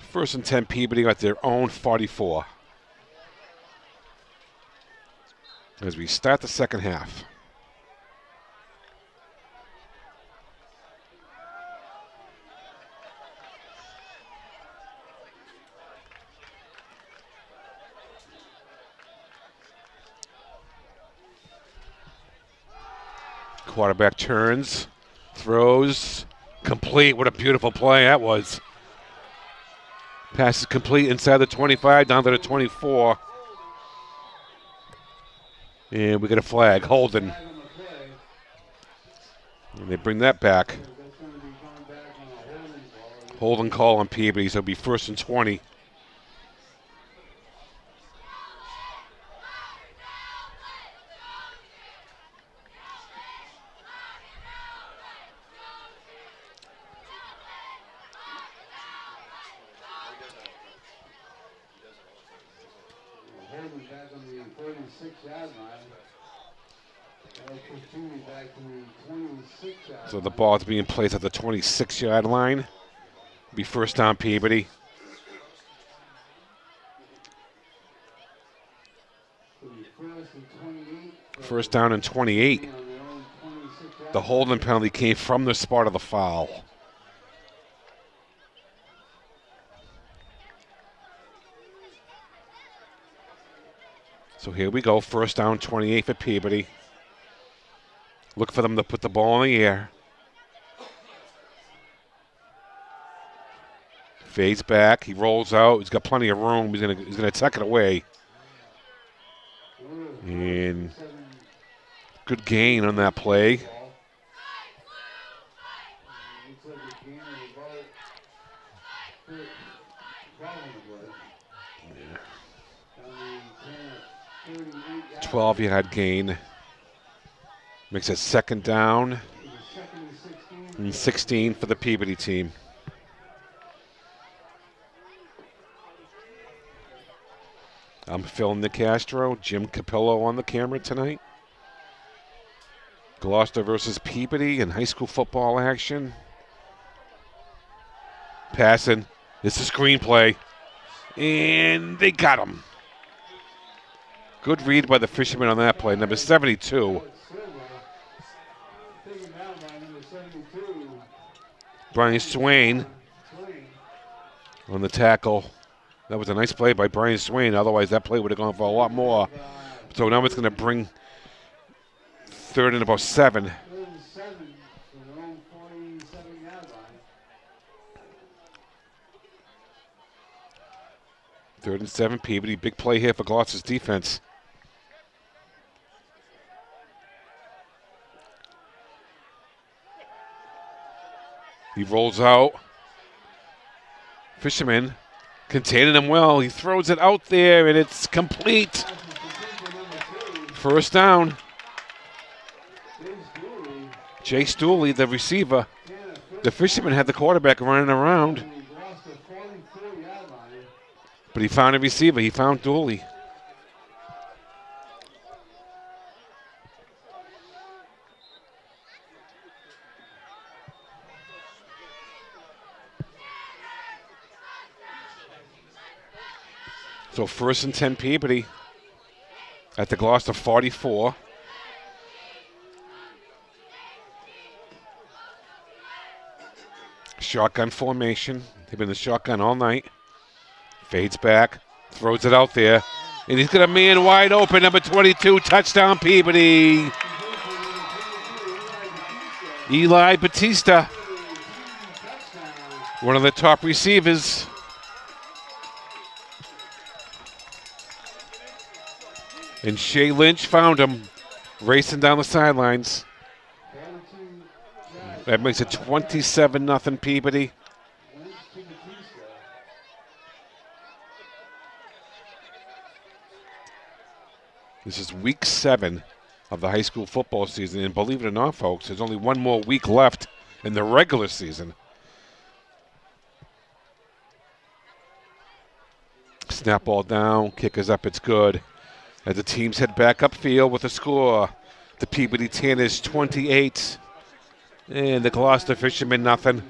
Speaker 1: First and 10, Peabody at their own 44. As we start the second half. Quarterback turns, throws, complete. What a beautiful play that was. Pass is complete inside the 25, down to the 24. And we get a flag, holding. And they bring that back. Holding call on Peabody, so it'll be first and 20.
Speaker 2: holding back on the 36-yard line. That'll push Peabody back to the 26-yard line.
Speaker 1: So the ball's being placed at the 26-yard line. Be first down, Peabody. First down and 28. The holding penalty came from the spot of the foul. So here we go, first down, 28 for Peabody. Look for them to put the ball in the air. Fades back, he rolls out, he's got plenty of room, he's gonna tuck it away. And good gain on that play.
Speaker 2: Looks like a gain of about
Speaker 1: 12-yard gain. Makes it second down and 16 for the Peabody team. I'm Phil Nicastro, Jim Capillo on the camera tonight. Gloucester versus Peabody in high school football action. Passing. It's a screenplay. And they got him. Good read by the fisherman on that play. Number 72. Brian Swain on the tackle. That was a nice play by Brian Swain. Otherwise, that play would have gone for a lot more. So now it's going to bring third and about 7. Third and 7, Peabody. Big play here for Gloucester's defense. He rolls out. Fisherman containing him well. He throws it out there, and it's complete. First down. Jay Stooley, the receiver. The fisherman had the quarterback running around. But he found a receiver. He found Dooley. So first and 10 Peabody at the Gloucester 44. Shotgun formation. They've been in the shotgun all night. Fades back, throws it out there, and he's got a man wide open, number 22, touchdown Peabody. Eli Batista, one of the top receivers. And Shea Lynch found him, racing down the sidelines. That makes it 27-0 Peabody. This is week 7 of the high school football season, and believe it or not, folks, there's only one more week left in the regular season. Snap ball down, kick is up, it's good. As the teams head back upfield with a score, the Peabody Tanners 28, and the Gloucester Fishermen nothing.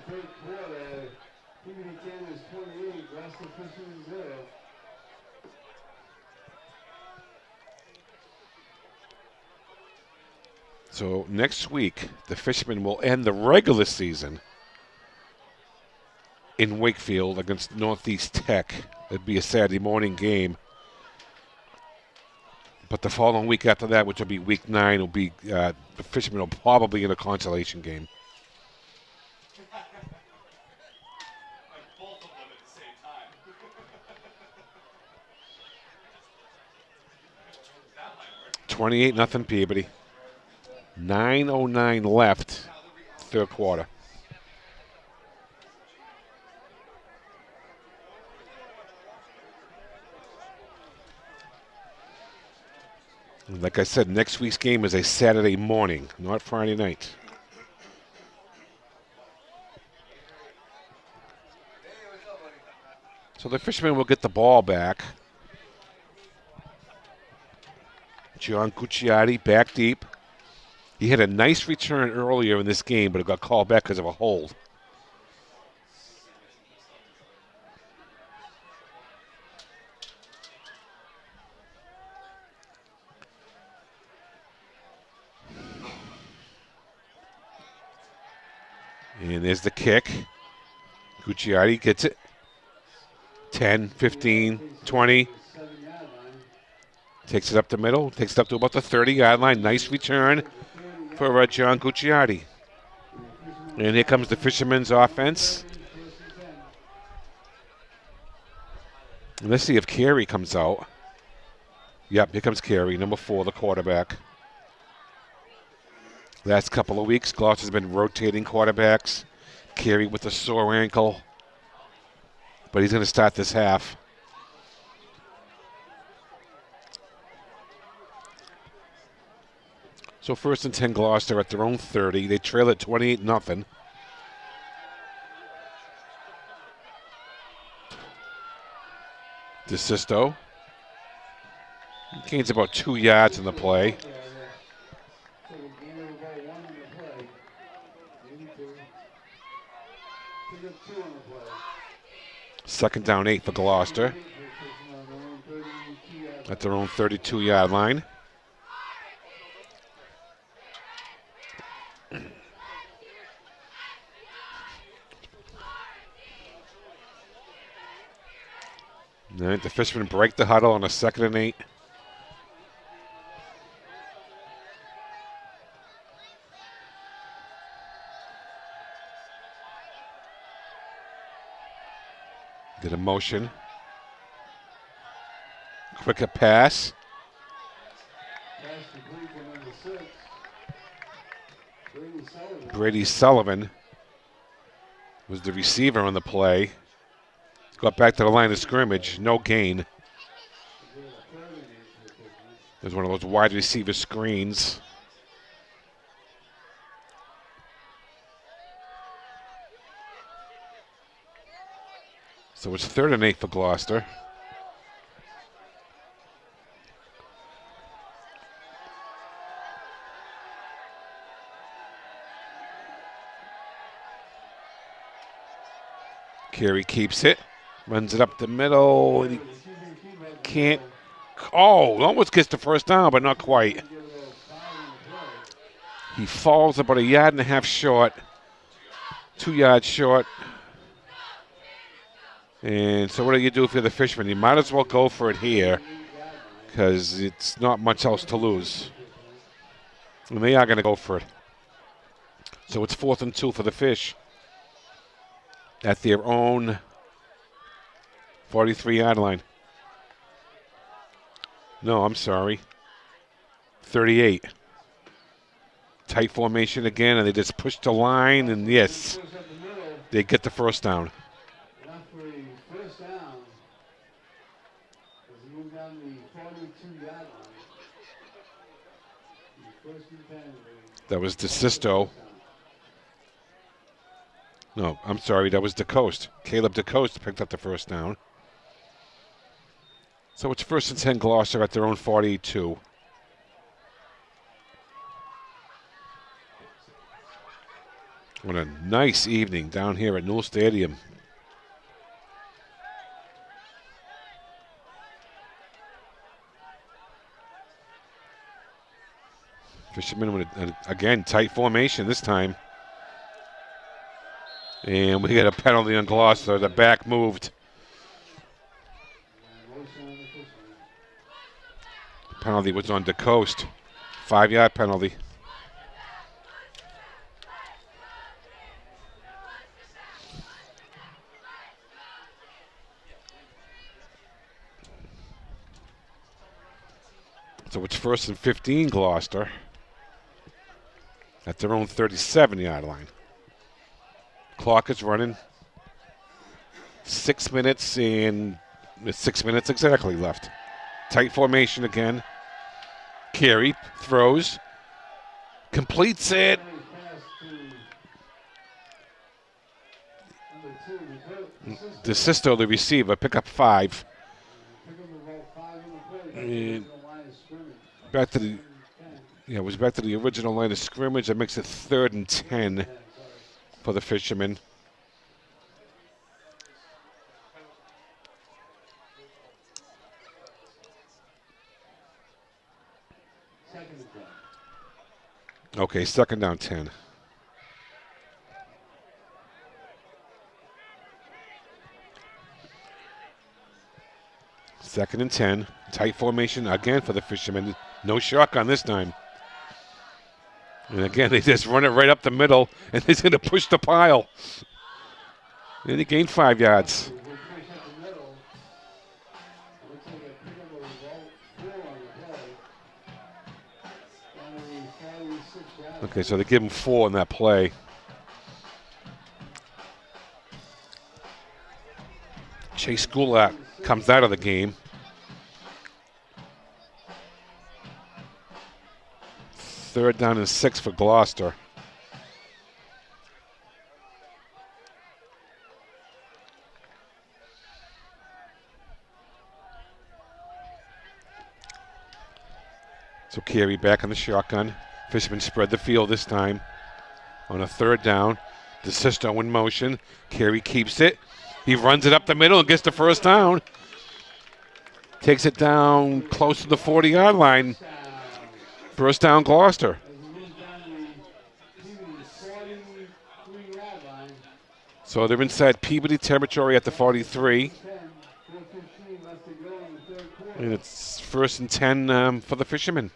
Speaker 1: So next week, the Fishermen will end the regular season in Wakefield against Northeast Tech. It'd be a Saturday morning game. But the following week after that, which will be week 9, will be the Fishermen will probably in a consolation game.
Speaker 7: Both of them at the same time.
Speaker 1: 28-0 Peabody. 9:09 left, third quarter. And like I said, next week's game is a Saturday morning, not Friday night. So the Fishermen will get the ball back. John Gucciotti back deep. He had a nice return earlier in this game, but it got called back because of a hold. And there's the kick. Gucciotti gets it. 10, 15, 20. Takes it up the middle. Takes it up to about the 30-yard line. Nice return for John Gucciotti. And here comes the Fishermen's offense. And let's see if Carey comes out. Yep, here comes Carey, number 4, the quarterback. Last couple of weeks, Gloucester's been rotating quarterbacks. Carey with a sore ankle. But he's going to start this half. So 1st and 10 Gloucester at their own 30. They trail at 28-0. DeSisto gains about 2 yards in the play. Second down 8 for Gloucester at their own 32-yard line. All right, the Fishermen break the huddle on a 2nd and 8. Did a motion. Quicker pass. Brady Sullivan was the receiver on the play. Got back to the line of scrimmage. No gain. There's one of those wide receiver screens. So it's 3rd and 8 for Gloucester. Carey keeps it. Runs it up the middle. And he can't. Oh, almost gets the first down, but not quite. He falls about 1.5 yards short. 2 yards short. And so what do you do for the Fishermen? You might as well go for it here because it's not much else to lose. And they are going to go for it. So it's 4th and 2 for the Fish at their own 43-yard line. No, I'm sorry. 38. Tight formation again, and they just push the line, and yes, they get the first down. That was DeSisto. No, I'm sorry, that was DeCoste. Caleb DeCoste picked up the first down. So it's 1st and 10 Gloucester at their own 42. What a nice evening down here at Newell Stadium. Fishermen with, again, tight formation this time. And we get a penalty on Gloucester. The back moved. Penalty was on DeCoste. 5-yard penalty. So it's 1st and 15 Gloucester at their own 37-yard line. Clock is running. 6 minutes and 6 minutes exactly left. Tight formation again. Carey throws. Completes it. DeSisto, the receiver, pick up 5. And back to the it was back to the original line of scrimmage. That makes it 3rd and 10 for the Fishermen. Okay, 2nd down 10. Second and 10. Tight formation again for the Fishermen. No shotgun this time. And again, they just run it right up the middle, and he's going to push the pile. And he gained 5 yards. Okay, so they give him 4 on that play. Chase Goulat comes out of the game. 3rd down and 6 for Gloucester. So Carey back on the shotgun. Fishermen spread the field this time on a 3rd down. DeSisto in motion. Carey keeps it. He runs it up the middle and gets the 1st down. Takes it down close to the 40-yard line. 1st down, Gloucester. So they're inside Peabody territory at the 43. And it's 1st and 10 for the Fishermen.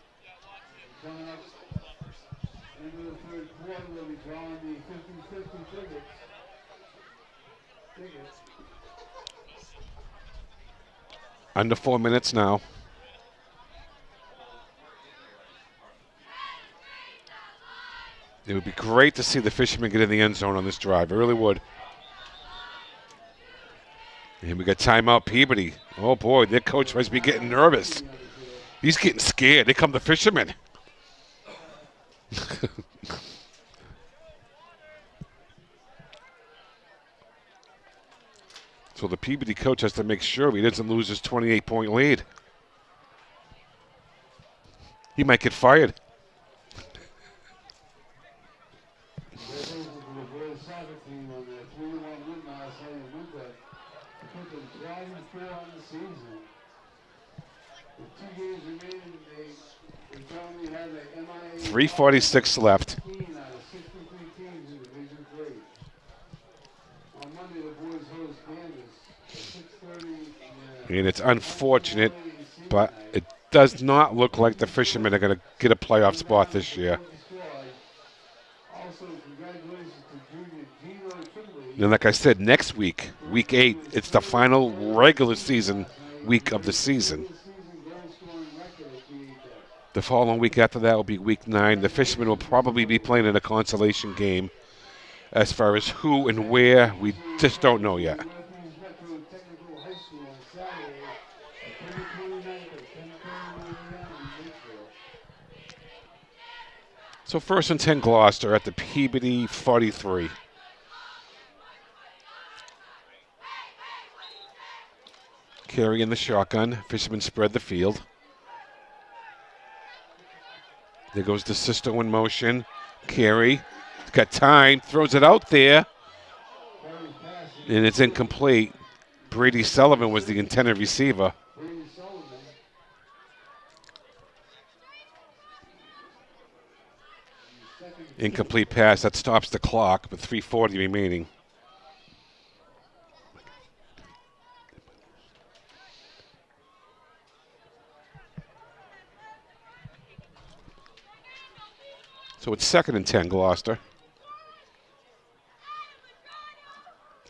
Speaker 1: Under 4 minutes now. It would be great to see the Fishermen get in the end zone on this drive. It really would. And we got timeout Peabody. Oh boy, their coach must be getting nervous. He's getting scared. Here come the Fishermen. So the Peabody coach has to make sure he doesn't lose his 28-point lead. He might get fired. .346 left. And it's unfortunate, but it does not look like the Fishermen are going to get a playoff spot this year. And like I said, next week, week 8, it's the final regular season week of the season. The following week after that will be week 9. The Fishermen will probably be playing in a consolation game. As far as who and where, we just don't know yet. So 1st and 10 Gloucester at the Peabody 43. Carey in the shotgun. Fishermen spread the field. There goes DeSisto in motion. Carey got time, throws it out there, and it's incomplete. Brady Sullivan was the intended receiver. Incomplete pass. That stops the clock with 3:40 remaining. So it's 2nd and 10, Gloucester.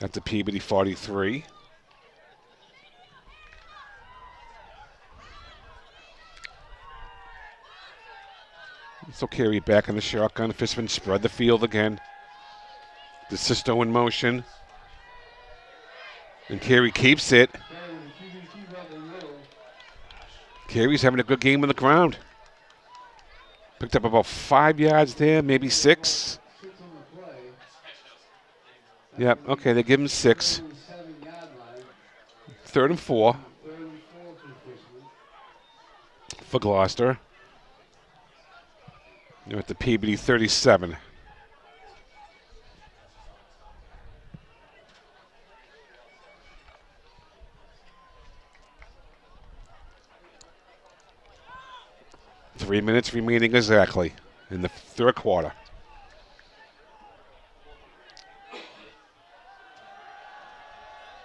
Speaker 1: At the Peabody 43. So Carey back in the shotgun. Fishermen spread the field again. DeSisto in motion. And Carey keeps it. Carey's having a good game on the ground. Picked up about 5 yards there, maybe 6. Yep, okay, they give him 6. 3rd and 4 for Gloucester. They're at the Peabody 37. Three minutes remaining exactly in the third quarter.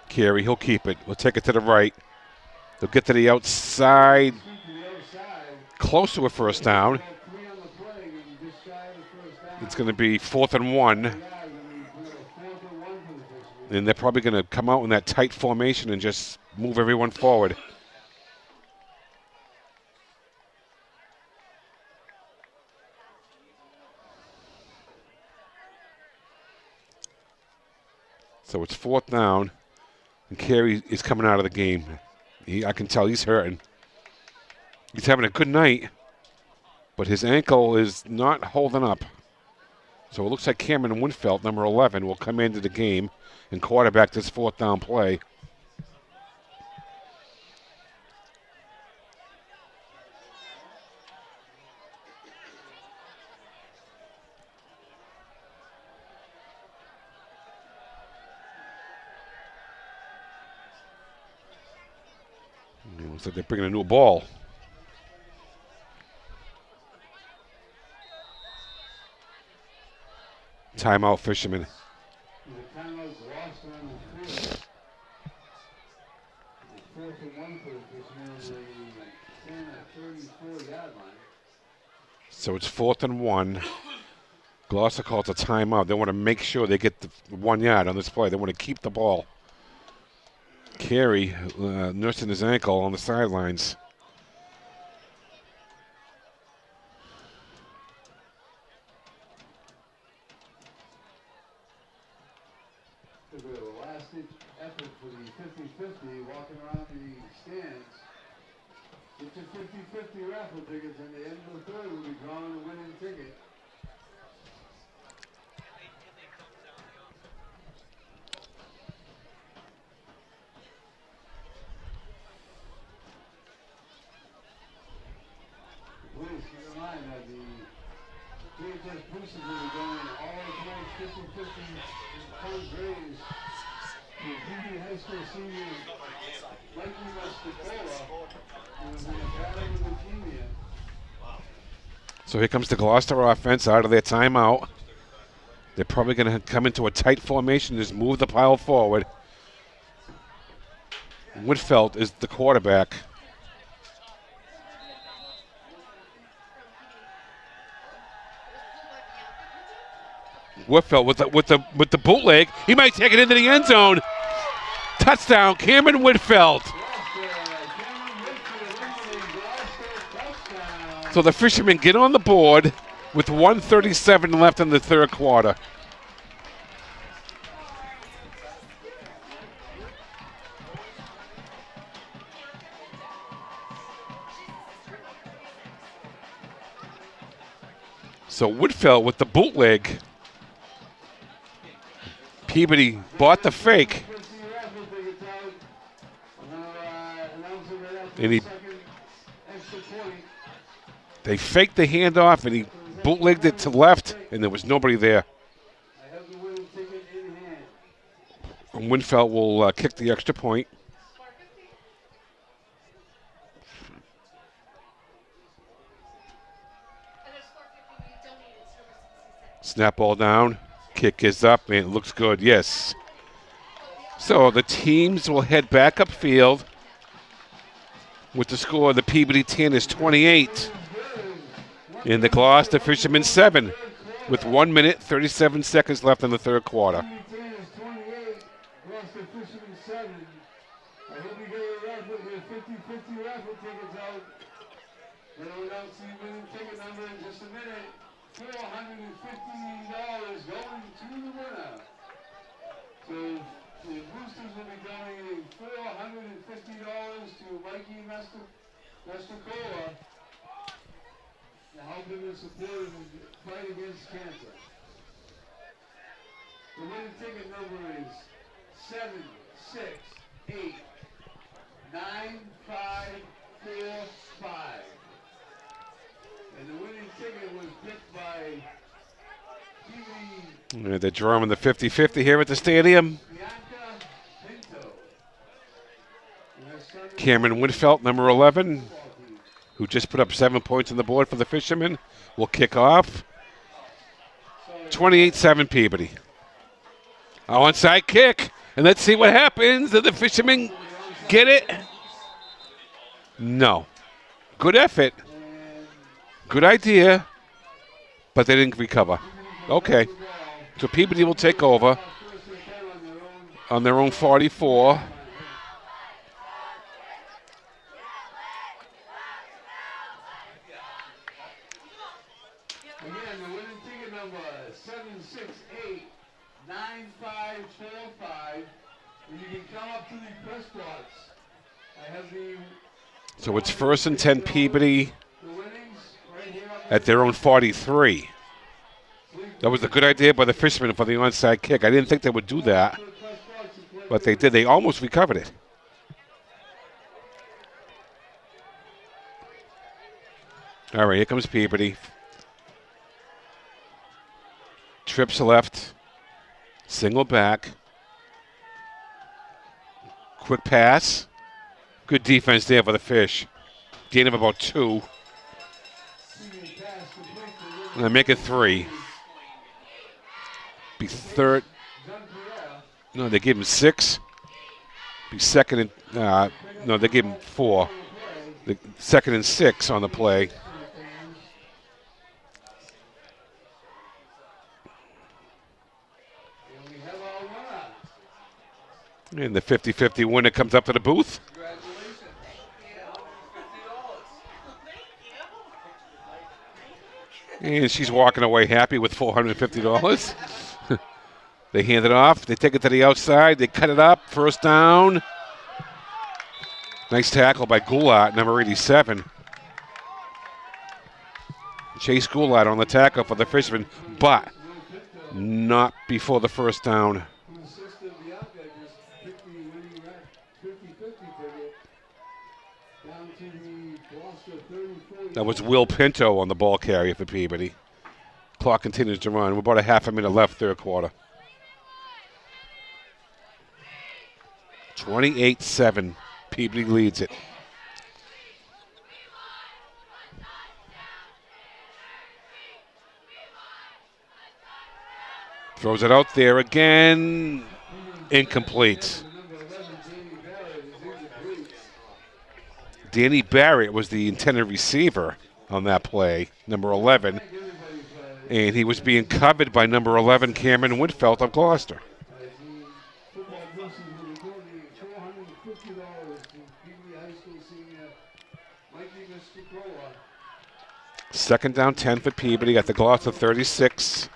Speaker 1: Carey, he'll keep it. We'll take it to the right. They'll get to the outside. Close to a first down. It's going to be 4th and 1. And they're probably going to come out in that tight formation and just move everyone forward. So it's 4th down, and Carey is coming out of the game. I can tell he's hurting. He's having a good night, but his ankle is not holding up. So it looks like Cameron Winfeld, number 11, will come into the game and quarterback this 4th down play. It looks like they're bringing a new ball. Timeout, Fisherman.
Speaker 2: The timeout Gloucester on the field. 4th and 1 for the Fishermen. They stand at 34-yard line.
Speaker 1: So it's 4th and 1. Gloucester calls a timeout. They want to make sure they get the 1 yard on this play. They want to keep the ball. Carey nursing his ankle on the sidelines.
Speaker 2: The last-ditch effort for the 50-50, walking around the stands. Get your 50-50 raffle tickets, and the end of the third will be drawing a winning ticket. Please keep in mind that the PHS boosters will be going all tonight's 50-50 funds raised to Peabody High School senior Mikey Mascola, who was in a battle with leukemia.
Speaker 1: So here comes the Gloucester offense out of their timeout. They're probably going to come into a tight formation, just move the pile forward. Whitfeld is the quarterback. Whitfield with the bootleg. He might take it into the end zone. Touchdown, Cameron Whitfield. So the Fishermen get on the board with 1:37 left in the third quarter. So Whitfield with the bootleg. Peabody bought the fake. And they faked the handoff, and he bootlegged it to left, and there was nobody there. And Winfeld will kick the extra point. Snap ball down. Kick is up, and it looks good, yes. So the teams will head back upfield with the score. The Peabody 10 is 28. And the Gloucester Fishermen 7 with 1 minute, 37 seconds left in the third quarter.
Speaker 2: $415 going to the winner. So the boosters will be donating $450 to Mikey Mascola to help him in support of the fight against cancer. The winning ticket number is 7689545. And the winning ticket was picked by
Speaker 1: They're drawing the 50-50 here at the stadium. Cameron Winfelt, number 11, who just put up 7 points on the board for the Fishermen, will kick off. 28-7 Peabody. Onside kick, and let's see what happens. Did the Fishermen get it? No. Good effort. Good idea, but they didn't recover. Okay. So Peabody will take over on their own 44.
Speaker 2: Again, the winning ticket number 768-9545. And you can come up to the press box. I have the
Speaker 1: So it's 1st and 10 Peabody
Speaker 2: winnings right here up
Speaker 1: at their own 43. That was a good idea by the Fishermen for the onside kick. I didn't think they would do that,
Speaker 2: to the press box and play.
Speaker 1: but they did. They almost recovered it. All right, here comes Peabody. Trips left. Single back. Quick pass. Good defense there for the Fish. Gain of about 2. And make it 3. Be third. No, they gave him 6. Be second and no, they gave him 4. The second and 6 on the play. And the 50-50 winner comes up to the booth. And she's walking away happy with $450. They hand it off. They take it to the outside. They cut it up. First down. Nice tackle by Goulart, number 87. Chase Goulart on the tackle for the Fishermen, but not before the first down. That was Will Pinto on the ball carrier for Peabody. Clock continues to run. We're about a half a minute left, third quarter. 28-7. Peabody leads it. Throws it out there again. Incomplete. Danny Barrett was the intended receiver on that play, number 11. And he was being covered by number 11, Cameron Winfelt of Gloucester. Second down 10 for Peabody at the Gloucester 36.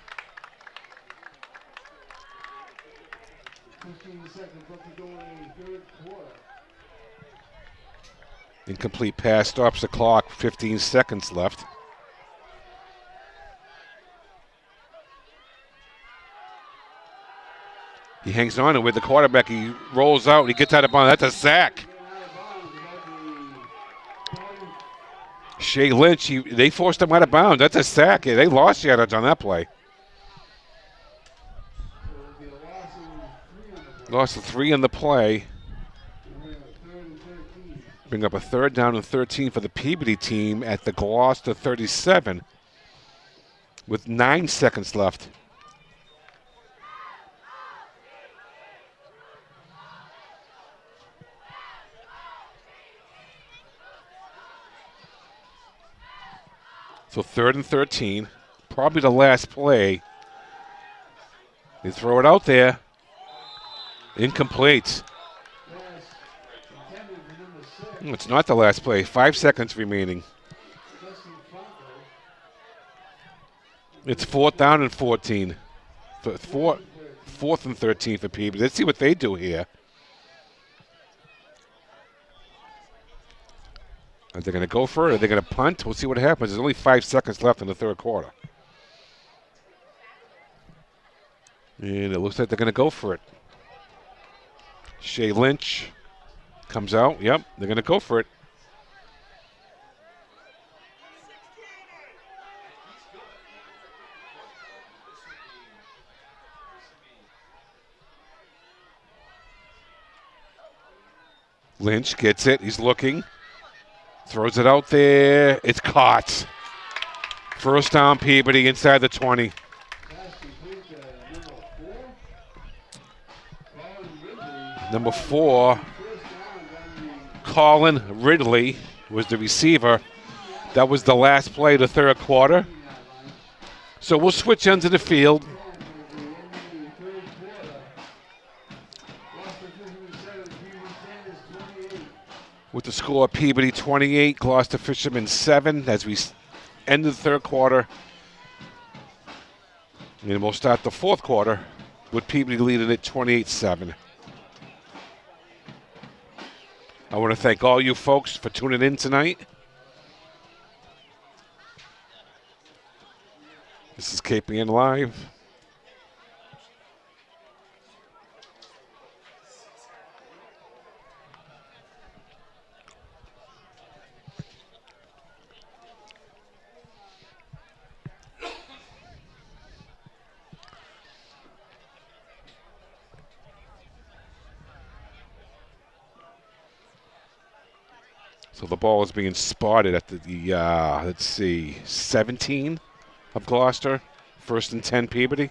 Speaker 1: Incomplete pass stops the clock, 15 seconds left. He hangs on, and with the quarterback, he rolls out, and he gets out of bounds. That's a sack. Shea Lynch, they forced him out of bounds. That's a sack. They lost yardage on that play. Lost 3 on the play. Bring up a third down and 13 for the Peabody team at the Gloucester 37 with 9 seconds left. So 3rd and 13, probably the last play. They throw it out there. Incomplete. It's not the last play. 5 seconds remaining. It's 4th down and 14. 4th and 13 for Peabody. Let's see what they do here. Are they going to go for it? Are they going to punt? We'll see what happens. There's only 5 seconds left in the third quarter. And it looks like they're going to go for it. Shea Lynch comes out. Yep, they're going to go for it. Lynch gets it. He's looking. Throws it out there. It's caught. First down, Peabody inside the 20.
Speaker 2: Pass complete to
Speaker 1: Number
Speaker 2: number 4. Colin Ridley.
Speaker 1: 4,
Speaker 2: First down on the
Speaker 1: Colin Ridley was the receiver. That was the last play of the third quarter. So we'll switch ends of the field. With the score, Peabody 28, Gloucester Fishermen 7 as we end the third quarter. And we'll start the fourth quarter with Peabody leading it 28-7. I want to thank all you folks for tuning in tonight. This is KPN Live. So the ball is being spotted at the let's see, 17 of Gloucester. First and 10, Peabody.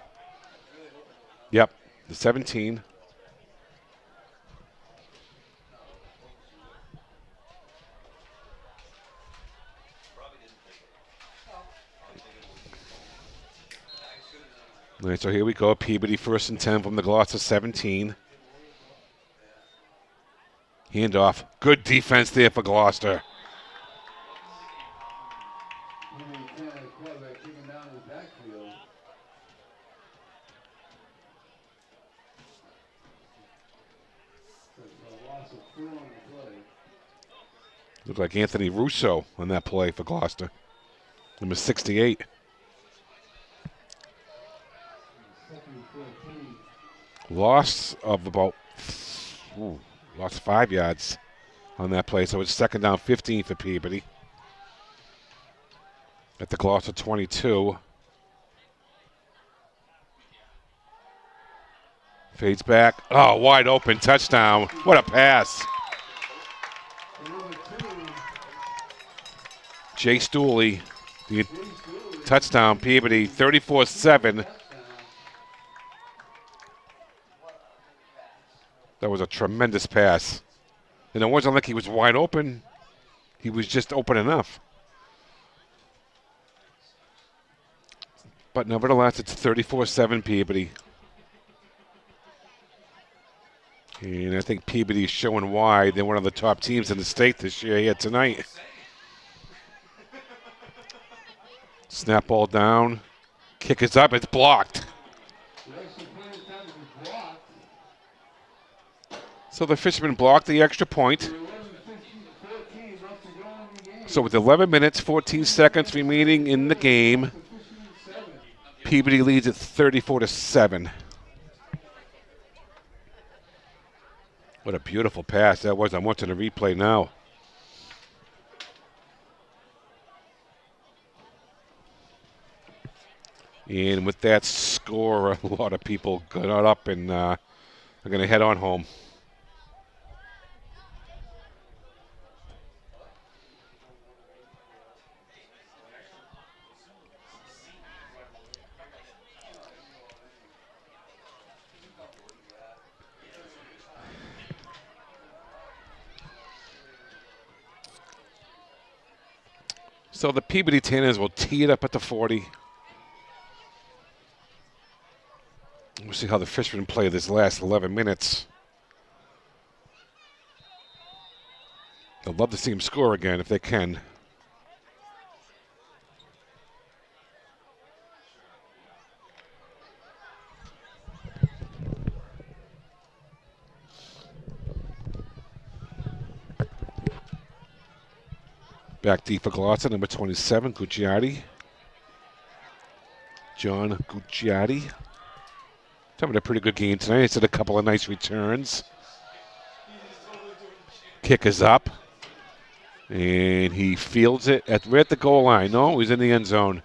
Speaker 1: Yep, the 17. All right, so here we go. Peabody first and 10 from the Gloucester 17. Handoff. Good defense there for Gloucester.
Speaker 2: quarterback kicking down his backfield. So a loss of 4 on the play.
Speaker 1: Looked like Anthony Russo on that play for Gloucester. Number 68.
Speaker 2: Second and 14.
Speaker 1: Loss of about lost 5 yards on that play. So it's second down 15 for Peabody. At the Gloucester 22. Fades back. Oh, wide open touchdown. What a pass. Jay Stooley, the touchdown, Peabody, 34-7. That was a tremendous pass. And it wasn't like he was wide open. He was just open enough. But nevertheless, it's 34-7 Peabody. And I think Peabody is showing why they're one of the top teams in the state this year here tonight. Snap ball down. Kick is up. It's blocked. So the Fishermen blocked the extra point. So with 11 minutes, 14 seconds remaining in the game, Peabody leads at 34-7. What a beautiful pass that was. I'm watching the replay now. And with that score, a lot of people got up and are going to head on home. So the Peabody Tanners will tee it up at the 40. We'll see how the Fishermen play this last 11 minutes. I'd love to see them score again if they can. Back deep for Gloucester, number 27, Gucciardi. John Gucciardi. Having a pretty good game tonight. He's had a couple of nice returns. Kick is up. And he fields it right at the goal line. No, he's in the end zone.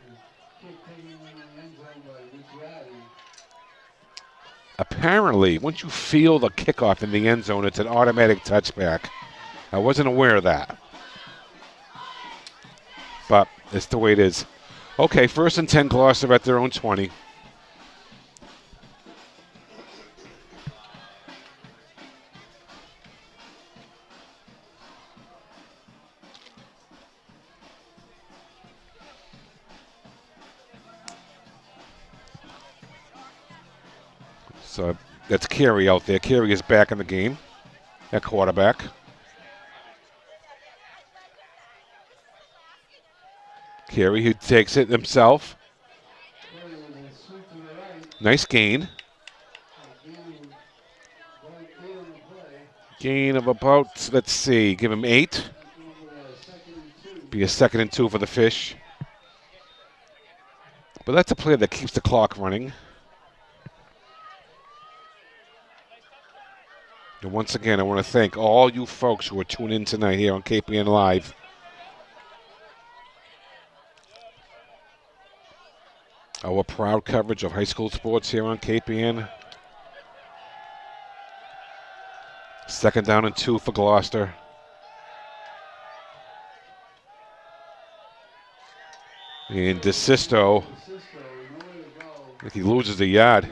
Speaker 1: Apparently, once you field a kickoff in the end zone, it's an automatic touchback. I wasn't aware of that. But it's the way it is. Okay, 1st and 10, Gloucester at their own 20. So that's Carey out there. Carey is back in the game at quarterback. Carey, who takes it himself. Nice gain. Gain of about, let's see, give him 8. Be a 2nd and 2 for the Fish. But that's a play that keeps the clock running. And once again, I want to thank all you folks who are tuning in tonight here on KPN Live. Our proud coverage of high school sports here on KPN. 2nd down and 2 for Gloucester. And DeSisto, if he loses the yard,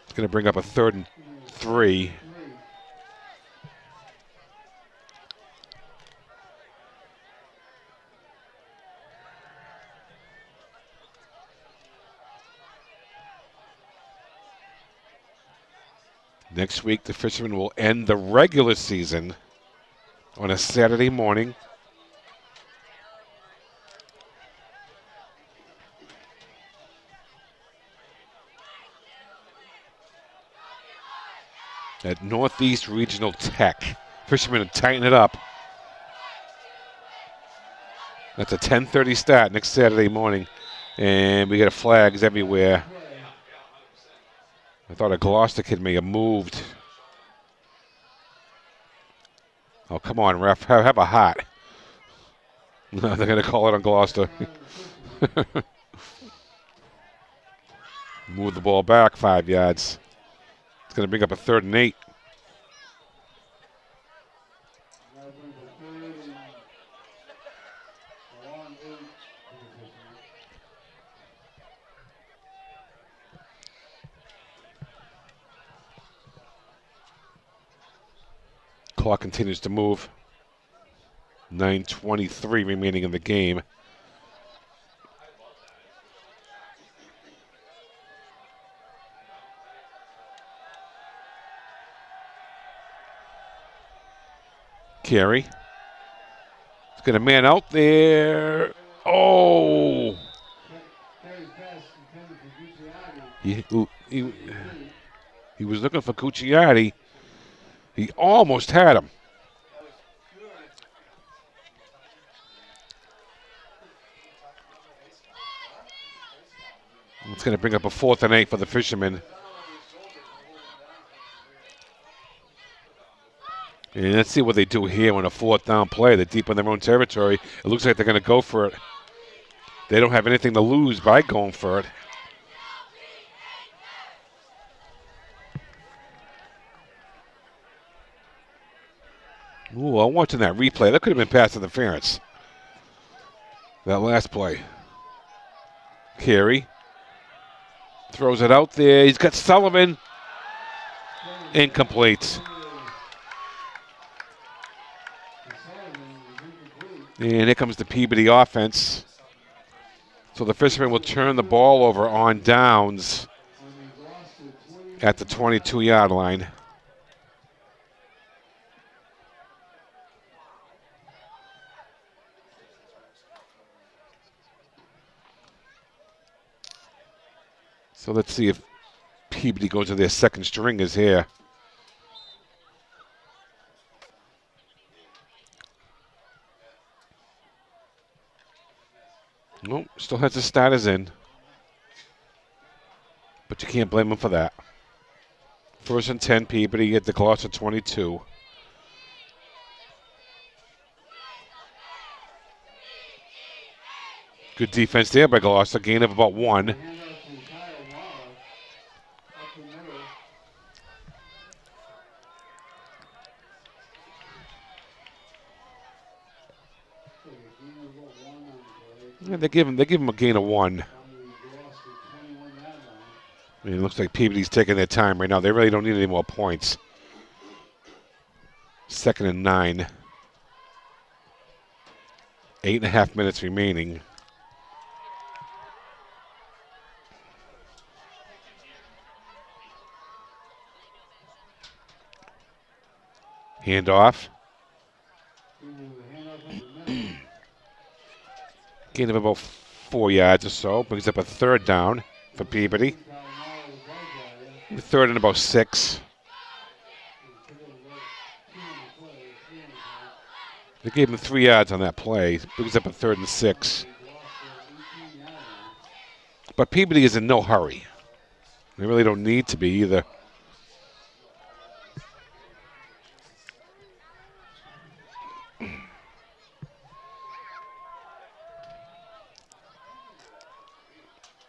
Speaker 1: it's going to bring up a 3rd and 3. Next week, the Fishermen will end the regular season on a Saturday morning. At Northeast Regional Tech. Fishermen will tighten it up. That's a 10:30 start next Saturday morning. And we got flags everywhere. I thought a Gloucester kid may have moved. Oh, come on, ref. Have a heart. No, they're going to call it on Gloucester. Move the ball back 5 yards. It's going to bring up a 3rd and 8. Clock continues to move. 9:23 remaining in the game. Carey. He's got a man out there. Oh! He was looking for Cucciardi. He almost had him. It's going to bring up a 4th and 8 for the Fishermen. And let's see what they do here on a 4th down play. They're deep in their own territory. It looks like they're going to go for it. They don't have anything to lose by going for it. Ooh, I'm watching that replay. That could have been pass interference. That last play. Carey throws it out there. He's got Sullivan. Incomplete. And here comes the Peabody offense. So the Fishermen will turn the ball over on downs at the 22-yard line. So let's see if Peabody goes to their 2nd stringers here. Nope, still has the starters in. But you can't blame him for that. 1st and 10, Peabody at the Gloucester 22. Good defense there by Gloucester, gain of about 1.
Speaker 2: gain of 1 on the play.
Speaker 1: Yeah, they give him a gain of 1.
Speaker 2: On the Gloucester 21-yard line.
Speaker 1: I mean, it looks like Peabody's taking their time right now. They really don't need any more points. 2nd and 9. 8.5 minutes remaining. Handoff. Gain of about 4 yards or so. Brings up a 3rd down for Peabody. 3rd and about 6. They gave him 3 yards on that play. Brings up a 3rd and 6. But Peabody is in no hurry. They really don't need to be either.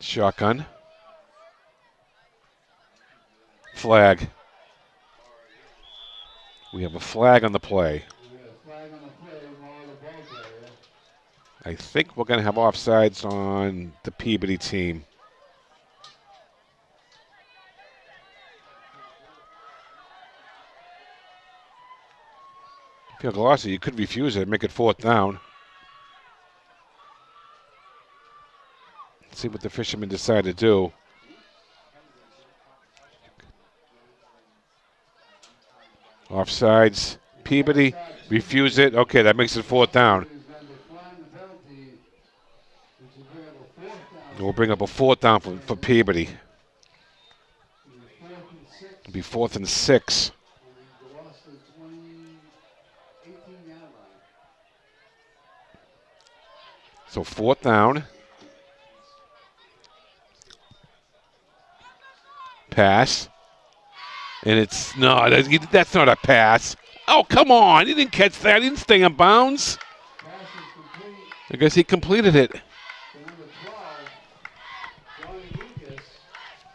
Speaker 1: Shotgun. Flag. We have a flag on the play. I think we're going to have offsides on the Peabody team. If you're Gloucester, you could refuse it, make it 4th down. Let's see what the fishermen decide to do. Offsides. Peabody, refuse it. Okay, that makes it 4th down. We'll bring up a 4th down for Peabody. It'll be 4th and 6. So 4th down. Pass. And it's, no, that's not a pass. Oh, come on. He didn't catch that. He didn't stay in bounds. I guess he completed it.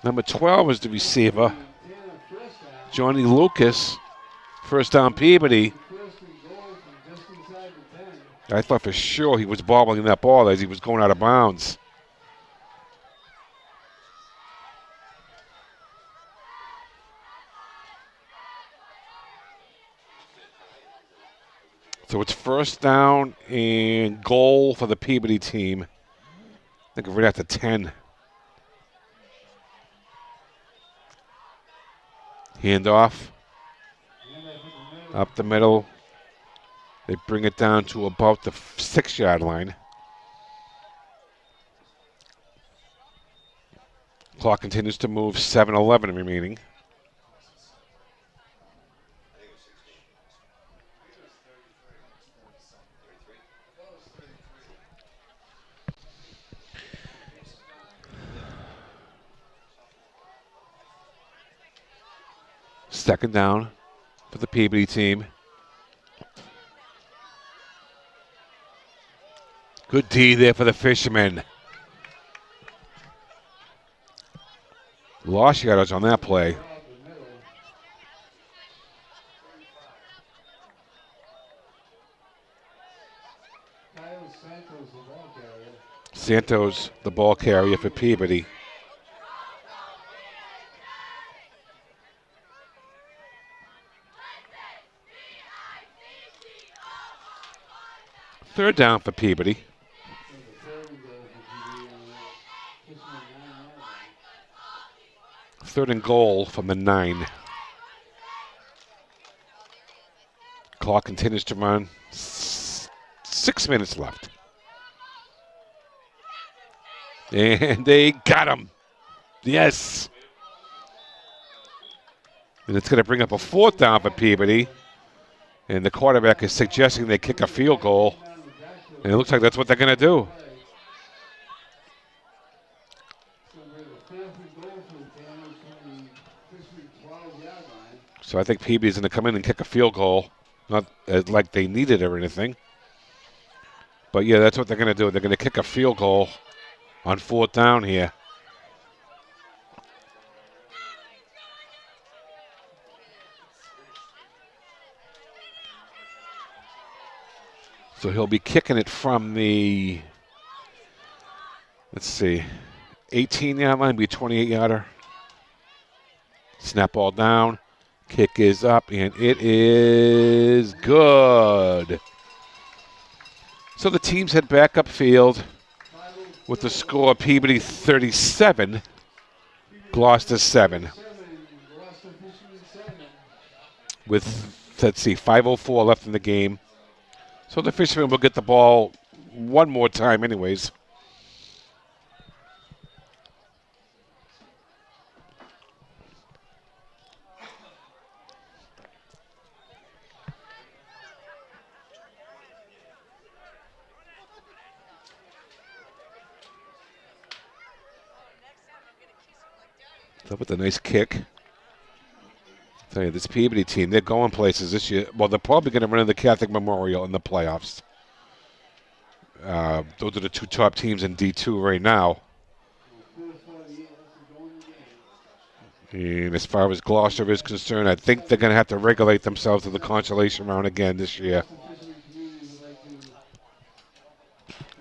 Speaker 1: Number 12 is the receiver. Johnny Lucas. 1st down Peabody. I thought for sure he was bobbling that ball as he was going out of bounds. So it's 1st down and goal for the Peabody team. I think we're at the 10. Handoff. Up the middle. They bring it down to about the 6-yard line. Clock continues to move, 7:11 remaining. Second down for the Peabody team. Good D there for the fishermen. Lost yardage on that play. Santos, the ball carrier for Peabody. Third down for Peabody. Third and goal from the 9. Clock continues to run. 6 minutes left. And they got him. Yes. And it's going to bring up a 4th down for Peabody. And the quarterback is suggesting they kick a field goal. And it looks like that's what they're going to do. So I think Peabody's going to come in and kick a field goal. Not like they need it or anything. But, yeah, that's what they're going to do. They're going to kick a field goal on 4th down here. So he'll be kicking it from the, let's see, 18-yard line, be a 28-yarder. Snap ball down. Kick is up, and it is good. So the teams head back upfield with the score Peabody 37, Gloucester 7. With, let's see, 5:04 left in the game. So the Fishermen will get the ball one more time anyways. So with a nice kick. I'll tell you, this Peabody team, they're going places this year. Well, they're probably going to run in the Catholic Memorial in the playoffs. Those are the two top teams in D2 right now. And as far as Gloucester is concerned, I think they're going to have to regulate themselves to the consolation round again this year.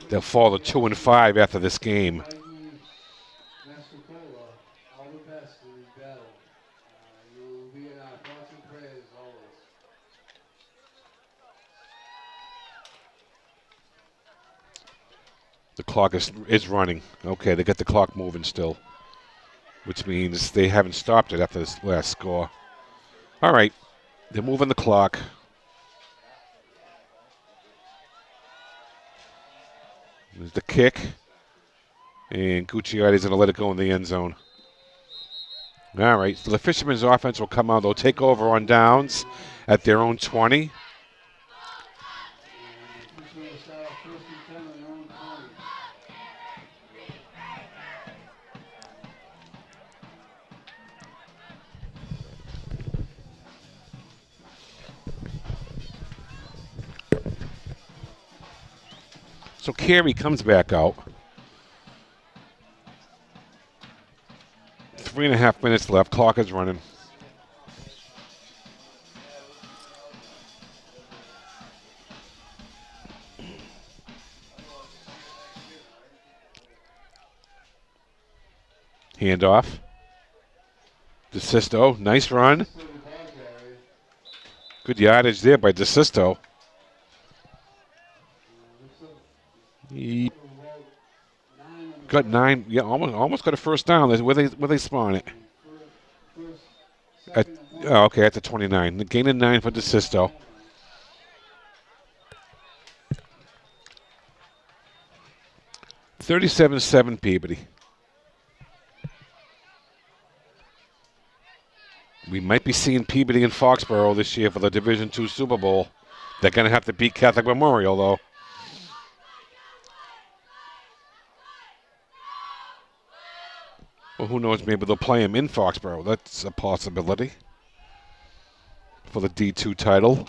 Speaker 1: They'll fall to 2-5 after this game. The clock is running. Okay, they got the clock moving still, which means they haven't stopped it after this last score. All right, they're moving the clock. There's the kick, and Gucciardi's going to let it go in the end zone. All right, so the Fishermen's offense will come out. They'll take over on downs at their own 20. So Carey comes back out. 3.5 minutes left. Clock is running. Handoff. DeSisto. Nice run. Good yardage there by DeSisto. He got 9. Yeah, almost got a first down. That's where they spawn it. Okay, at the 29. The gain of 9 for DeSisto. $37-7 Peabody. We might be seeing Peabody in Foxborough this year for the Division II Super Bowl. They're going to have to beat Catholic Memorial, though. Well, who knows? Maybe they'll play him in Foxborough. That's a possibility for the D2 title.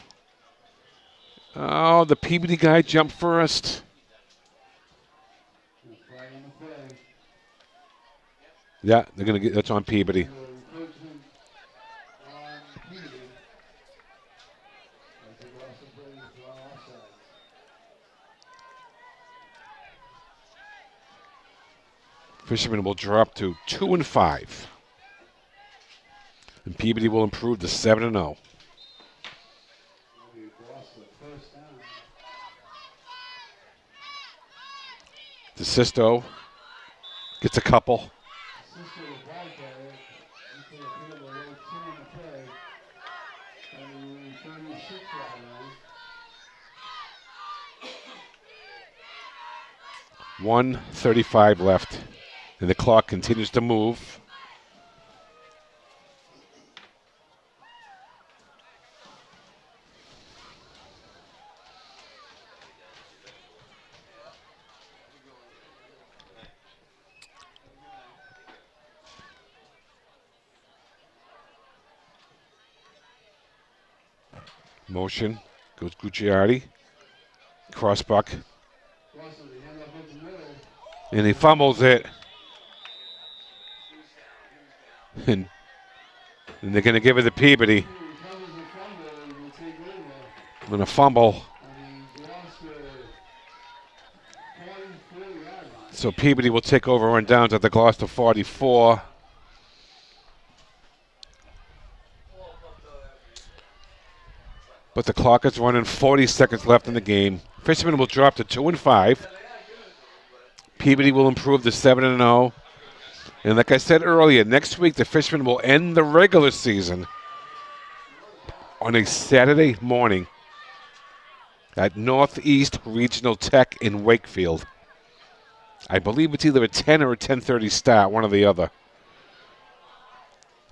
Speaker 1: Oh, the Peabody guy jumped first. Yeah, they're going to get. That's on Peabody. Fishermen will drop to 2-5. And Peabody will improve to 7-0. DeSisto gets a couple. $1:35 left. And the clock continues to move. Motion goes Gucciardi. Crossbuck. And he fumbles it. And they're going to give it to Peabody. And a fumble. So Peabody will take over on downs at the Gloucester 44. But the clock is running, 40 seconds left in the game. Fishermen will drop to 2-5. Peabody will improve to 7-0. And like I said earlier, next week the Fishermen will end the regular season on a Saturday morning at Northeast Regional Tech in Wakefield. I believe it's either a 10 or a 10:30 start, one or the other.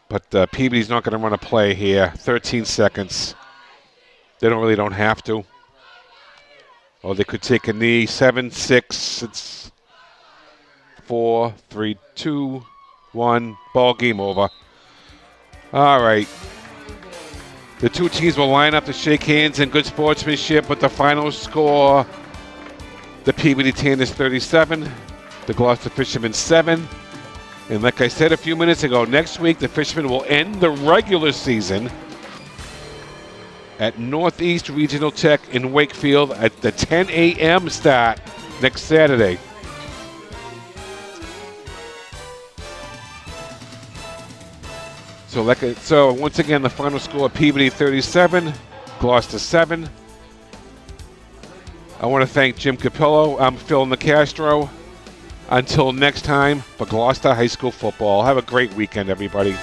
Speaker 1: But Peabody's not going to run a play here. 13 seconds. They really don't have to. Or they could take a knee. 7-6. It's 4, 3, 2, 1. Ball game over. All right. The two teams will line up to shake hands in good sportsmanship, but the final score, the Peabody Tanners 37, the Gloucester Fishermen 7. And like I said a few minutes ago, next week the Fishermen will end the regular season at Northeast Regional Tech in Wakefield at the 10 a.m. start next Saturday. So once again, the final score: Peabody 37, Gloucester 7. I want to thank Jim Capillo. I'm Phil Nicastro. Until next time, for Gloucester High School football. Have a great weekend, everybody.